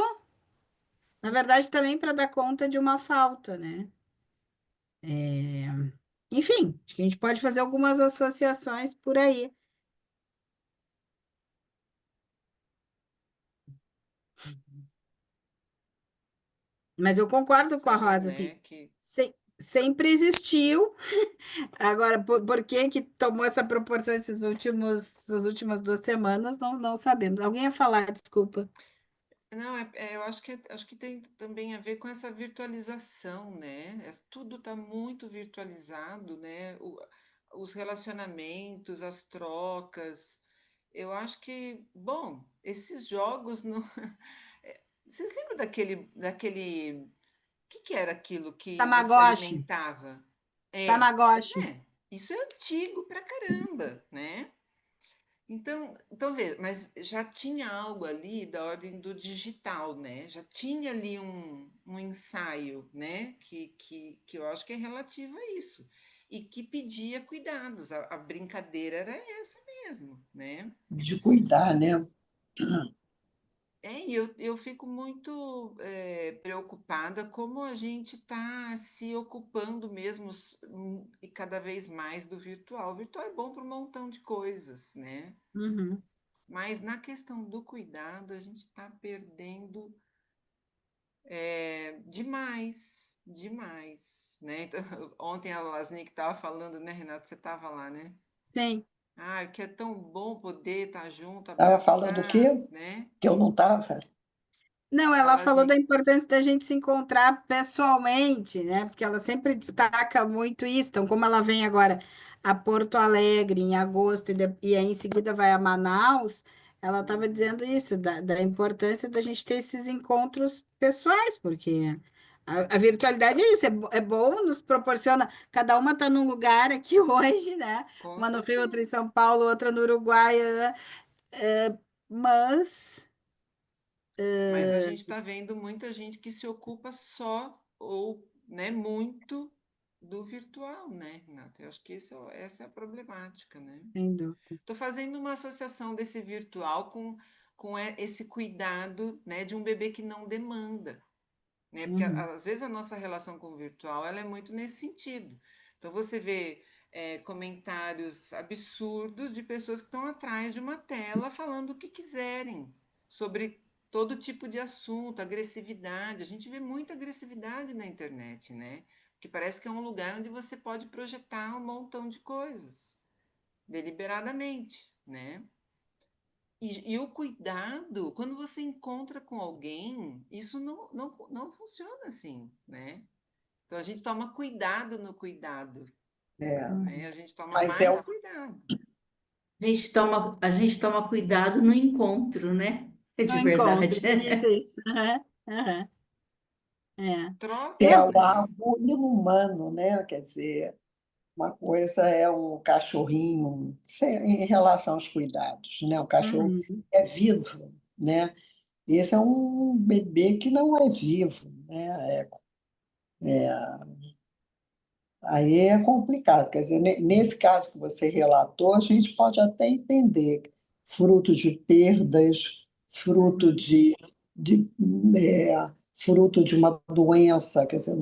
na verdade, também para dar conta de uma falta, né? Enfim, acho que a gente pode fazer algumas associações por aí. Mas eu concordo com a Sim, Rosa, assim, né? Que sempre existiu. Agora, por que que tomou essa proporção essas últimas 2 semanas, não sabemos. Alguém ia falar, desculpa. não, eu acho que tem também a ver com essa virtualização, né? Tudo está muito virtualizado, né? Os relacionamentos, as trocas. Eu acho que, bom, esses jogos não. Vocês lembram daquele, o que era aquilo que você Tamagotchi, alimentava? É, Tamagotchi. isso é antigo pra caramba, né? Então vê, mas já tinha algo ali da ordem do digital, né? Já tinha ali um ensaio, né? Que eu acho que é relativo a isso. E que pedia cuidados. A brincadeira era essa mesmo, né? De cuidar, né? E eu fico muito preocupada como a gente está se ocupando mesmo e cada vez mais do virtual. O virtual é bom para um montão de coisas, né? Uhum. Mas na questão do cuidado, a gente está perdendo demais, demais, né? Então, ontem a Lasnik estava falando, né, Renato? Você estava lá, né? Sim. Ah, que é tão bom poder estar junto, Estava falando o abraçar, quê? né? Que eu não estava? Não, A ela falou da Lasnik. importância da gente se encontrar pessoalmente, né? Porque ela sempre destaca muito isso. Então, como ela vem agora a Porto Alegre em agosto e aí em seguida vai a Manaus, ela estava Uhum, dizendo isso, da importância da gente ter esses encontros pessoais, porque a virtualidade é isso, é bom, nos proporciona. Cada uma está num lugar aqui hoje, né? com Uma no Rio, outra em certeza. São Paulo, outra no Uruguai, mas. Mas a gente está vendo muita gente que se ocupa só ou, né, muito do virtual, né, Renata? Eu acho que essa é a problemática, né? Sem dúvida. Estou fazendo uma associação desse virtual com esse cuidado, né, de um bebê que não demanda, né? Porque Uhum. às vezes a nossa relação com o virtual ela é muito nesse sentido. Então você vê comentários absurdos de pessoas que estão atrás de uma tela falando o que quiserem sobre todo tipo de assunto, agressividade. A gente vê muita agressividade na internet, né? Que parece que é um lugar onde você pode projetar um montão de coisas deliberadamente, né? E o cuidado, quando você encontra com alguém, isso não funciona assim, né? Então a gente toma cuidado no cuidado, É, né? Uhum. A gente toma mas é, mais cuidado. A gente toma cuidado no encontro, né? No De encontro, verdade. bonito isso. Aham, aham. É. é Troca, algo né? inumano, né? Quer dizer, Uma coisa é um cachorrinho, em relação aos cuidados, né? O cachorro Uhum. é vivo, né? Esse é um bebê que não é vivo, né? Aí é complicado. Quer dizer, nesse caso que você relatou, a gente pode até entender fruto de perdas, fruto de, fruto de uma doença, quer dizer,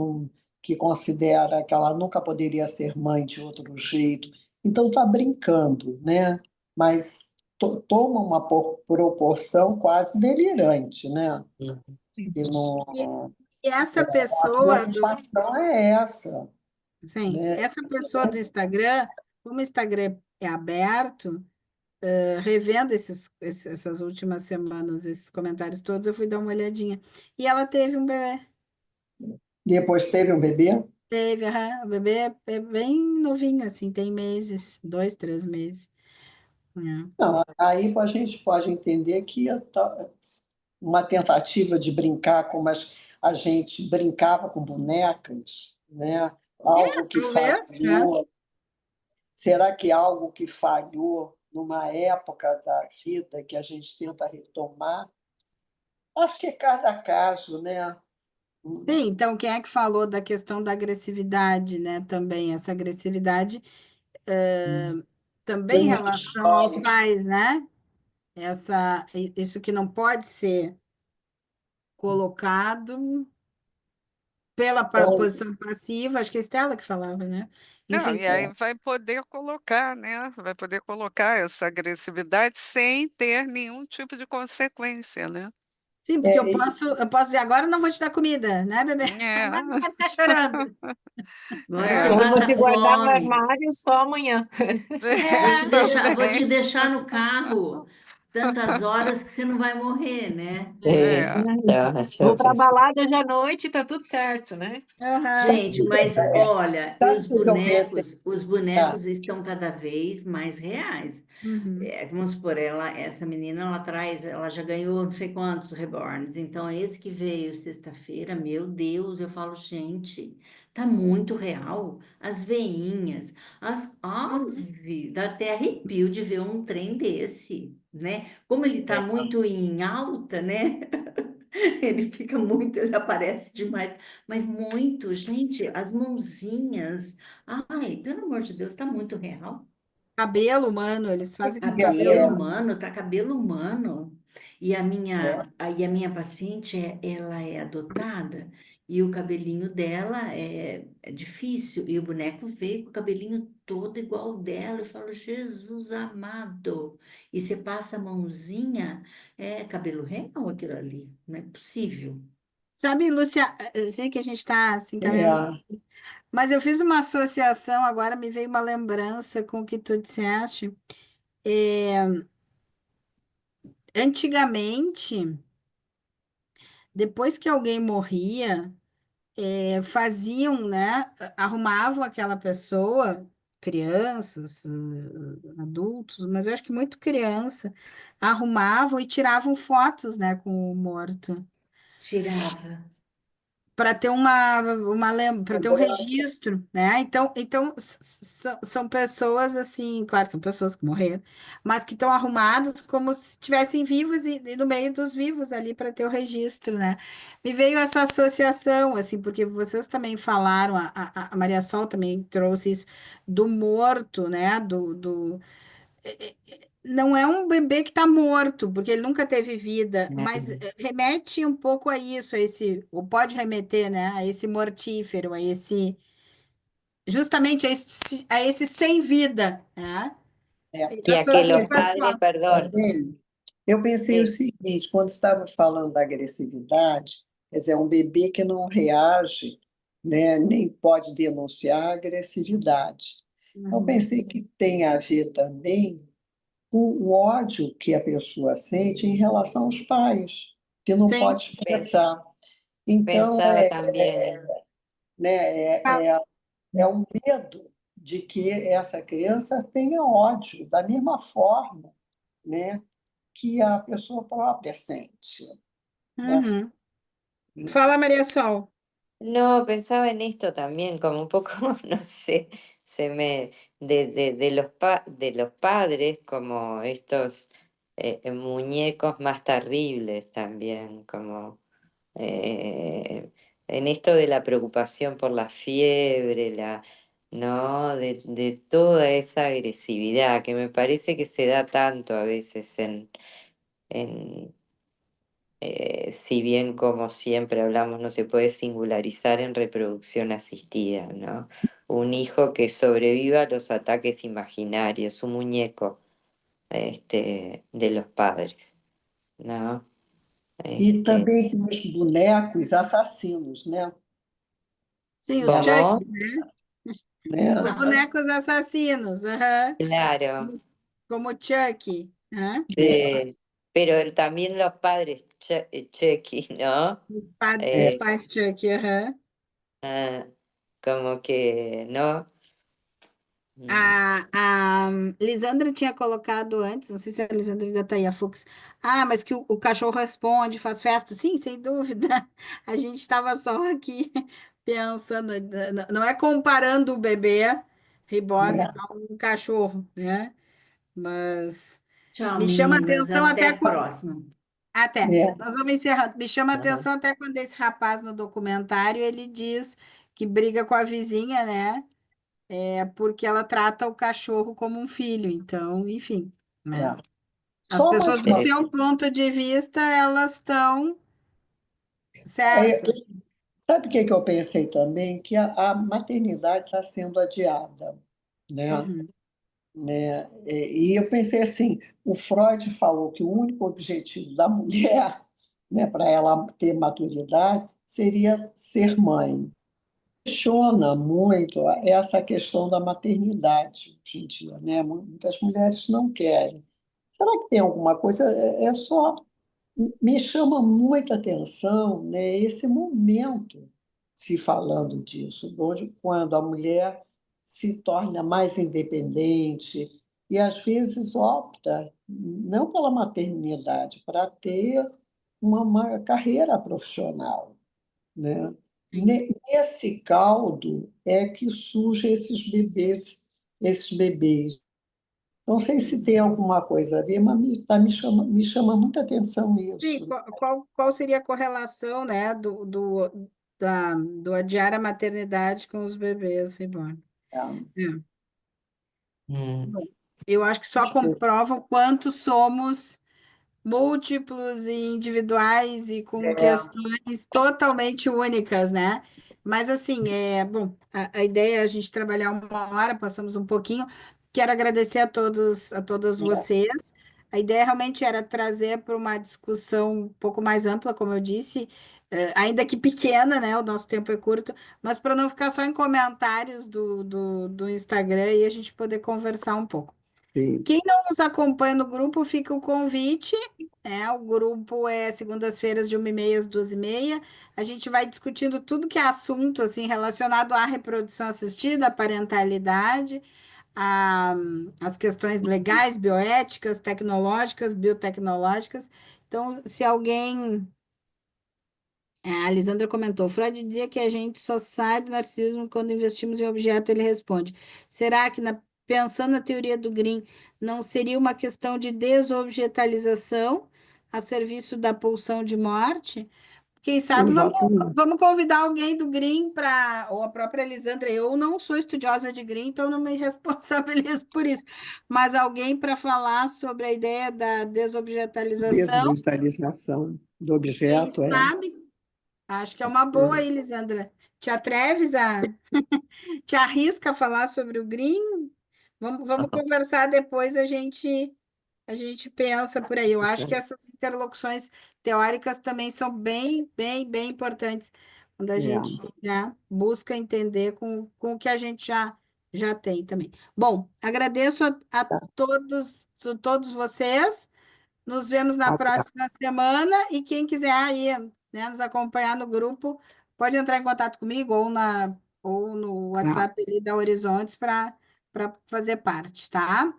que considera que ela nunca poderia ser mãe de outro jeito. Então está brincando, né? Mas toma uma proporção quase delirante, né? E E, não, e essa a pessoa preocupação é essa, sim, né? essa pessoa do Instagram, como o Instagram é aberto, revendo essas últimas semanas, esses comentários todos, eu fui dar uma olhadinha. E ela teve um bebê. Depois teve um bebê? Teve, aham, o bebê é bem novinho, assim, tem meses, 2, 3 meses. É. Não, aí a gente pode entender que uma tentativa de brincar como a gente brincava com bonecas, né? Algo que Talvez, né? falhou. Será que algo que falhou numa época da vida que a gente tenta retomar? Acho que é cada caso, né? Sim, então, quem é que falou da questão da agressividade, né? Também, essa agressividade também Tem em muita relação aos história. pais, né? Isso que não pode ser colocado pela Então, posição passiva, acho que é a Estela que falava, né? Não, Enfim, e aí vai poder colocar, né? Vai poder colocar essa agressividade sem ter nenhum tipo de consequência, né? sim, porque é, eu posso dizer, agora eu não vou te dar comida, né, bebê? É, Agora não vai ficar chorando. Agora você é, Eu vou passa te guardar no fome. armário só amanhã. Vou te também. deixar no carro tantas horas que você não vai morrer, né? É. Vou para balada hoje à noite, tá tudo certo, né? Aham. Gente, mas olha, e sabe o que eu pensei? os Ah, bonecos estão cada vez mais reais. Uhum. Vamos supor, essa menina, ela já ganhou não sei quantos reborns. Então, esse que veio sexta-feira, meu Deus, eu falo, gente, tá muito real. As veinhas, Uhum. dá até arrepio de ver um trem desse, né? Como ele tá muito em alta, né? Ele fica muito, ele aparece demais, mas muito, gente, as mãozinhas, ai, pelo amor de Deus, tá muito real. Cabelo humano, eles É fazem com cabelo cabelo humano. humano, tá cabelo humano. E a minha paciente, ela é adotada e o cabelinho dela é difícil. E o boneco veio com o cabelinho todo igual ao dela. Eu falo, Jesus amado. E você passa a mãozinha, é cabelo real aquilo ali. Não é possível. Sabe, Lúcia, eu sei que a gente está se encaminhando, é, mas eu fiz uma associação, agora me veio uma lembrança com o que tu disseste. É, antigamente, depois que alguém morria, faziam, né, arrumavam aquela pessoa, crianças, adultos, mas eu acho que muito criança, arrumavam e tiravam fotos, né, com o morto. Tirava. Para ter para ter um registro, né? Então são pessoas assim, claro, são pessoas que morreram, mas que estão arrumadas como se estivessem vivos e no meio dos vivos ali para ter o registro, né? Me veio essa associação, assim, porque vocês também falaram, a Maria Sol também trouxe isso do morto, né? Não é um bebê que está morto, porque ele nunca teve vida, mas remete um pouco a isso, ou pode remeter, né, a esse mortífero, justamente a esse sem vida, né? E Y a que los associa com as padres, fotos. perdón, eu pensei o seguinte, quando estava falando da agressividade, quer dizer, um bebê que não reage, né, nem pode denunciar a agressividade. Eu Uhum. pensei que tem a ver também com o ódio que a pessoa sente em relação aos pais, que não Sim. pode expressar. Então, pensaba también. né, é um medo de que essa criança tenha ódio, da mesma forma, né, que a pessoa própria sente, né? Uhum. Fala, Maria Sol. No, pensaba en esto también, como un poco, no sé, de los padres como estos muñecos más terribles también, como en esto de la preocupación por la fiebre, ¿no? De toda esa agresividad que me parece que se da tanto a veces en si bien como siempre hablamos, no se puede singularizar en reproducción asistida, ¿no? Un hijo que sobreviva a los ataques imaginarios, un muñeco de los padres, ¿no? E Este, também tem os bonecos assassinos, né? Sim, os ¿cómo? Chucks, né? Né? Os bonecos assassinos, aham. Claro, Como Chuck, né? sí, pero también los padres Chucky, ¿no? Os Eh, pais Chuck, aham. ah, como que, ¿no? Mm, A Lisandra tinha colocado antes, não sei se a Lisandra ainda está aí, a Fux. Ah, mas que o cachorro responde, faz festa. Sim, sem dúvida. A gente estava só aqui pensando, não é comparando o bebê reborn É, ao cachorro, né? Mas Tchau, me chama a meninas. atenção Até até a próxima. até. é, Nós vamos encerrando. Me chama a ajá. atenção até quando esse rapaz no documentário ele diz que briga com a vizinha, né? É porque ela trata o cachorro como um filho. Então, enfim, né? é. As Só pessoas umas do Eh, seu ponto de vista, elas estão É, certas. sabe o que que eu pensei também? Que a maternidade está sendo adiada, né? Uhum. E eu pensei assim, o Freud falou que o único objetivo da mulher, né, para ela ter maturidade, seria ser mãe. Questiona muito essa questão da maternidade hoje em dia, né? Muitas mulheres não querem. Será que tem alguma coisa? É só me chama muita atenção, né, esse momento se falando disso, onde quando a mulher se torna mais independente e às vezes opta não pela maternidade, para ter uma carreira profissional, né? Sim. Nesse caldo é que surgem esses bebês. Não sei se tem alguma coisa a ver, mas me chama muita atenção Sim, isso. qual seria a correlação, né, do adiar a maternidade com os bebês reborn? Né? É. mm, Bom, eu acho que só comprova o quanto somos múltiplos e individuais e com É, questões totalmente únicas, né? Mas assim, bom, a ideia é a gente trabalhar uma hora, passamos um pouquinho. Quero agradecer a todos, a todas é, vocês. A ideia realmente era trazer para uma discussão um pouco mais ampla, como eu disse, ainda que pequena, né? O nosso tempo é curto, mas para não ficar só em comentários do Instagram e a gente poder conversar um pouco. sim. Quem não nos acompanha no grupo, fica o convite. O grupo é segundas-feiras de 1h30 às 2h30. A gente vai discutindo tudo que é assunto assim relacionado à reprodução assistida, à parentalidade, a, as questões legais, bioéticas, tecnológicas, biotecnológicas. Então, se alguém a Lisandra comentou, Freud dizia que a gente só sai do narcisismo quando investimos em objeto, ele responde. Será que, pensando na teoria do Green, não seria uma questão de desobjetalização a serviço da pulsão de morte? Quem sabe Exatamente. vamos convidar alguém do Green para, ou a própria Lisandra, eu não sou estudiosa de Green, então não me responsabilizo por isso, mas alguém para falar sobre a ideia da desobjetalização, Desdigitalização do quem objeto é. sabe? Acho que é uma boa aí, Lisandra. Te atreves a... Te arrisca a falar sobre o Green? Vamos conversar depois, a gente pensa por aí. Eu acho que essas interlocuções teóricas também são bem, bem, bem importantes quando a gente, É. né, busca entender com o que a gente já tem também. Bom, agradeço a todos vocês. Nos vemos na Até. próxima semana e quem quiser aí, né, nos acompanhar no grupo, pode entrar em contato comigo ou no É. WhatsApp ali da Horizontes para fazer parte, tá?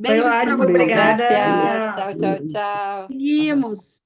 Foi Beijos para ótimo, vocês. Beijo. obrigada. gracias, Tchau. chao, chao, Beijo. chao. Seguimos.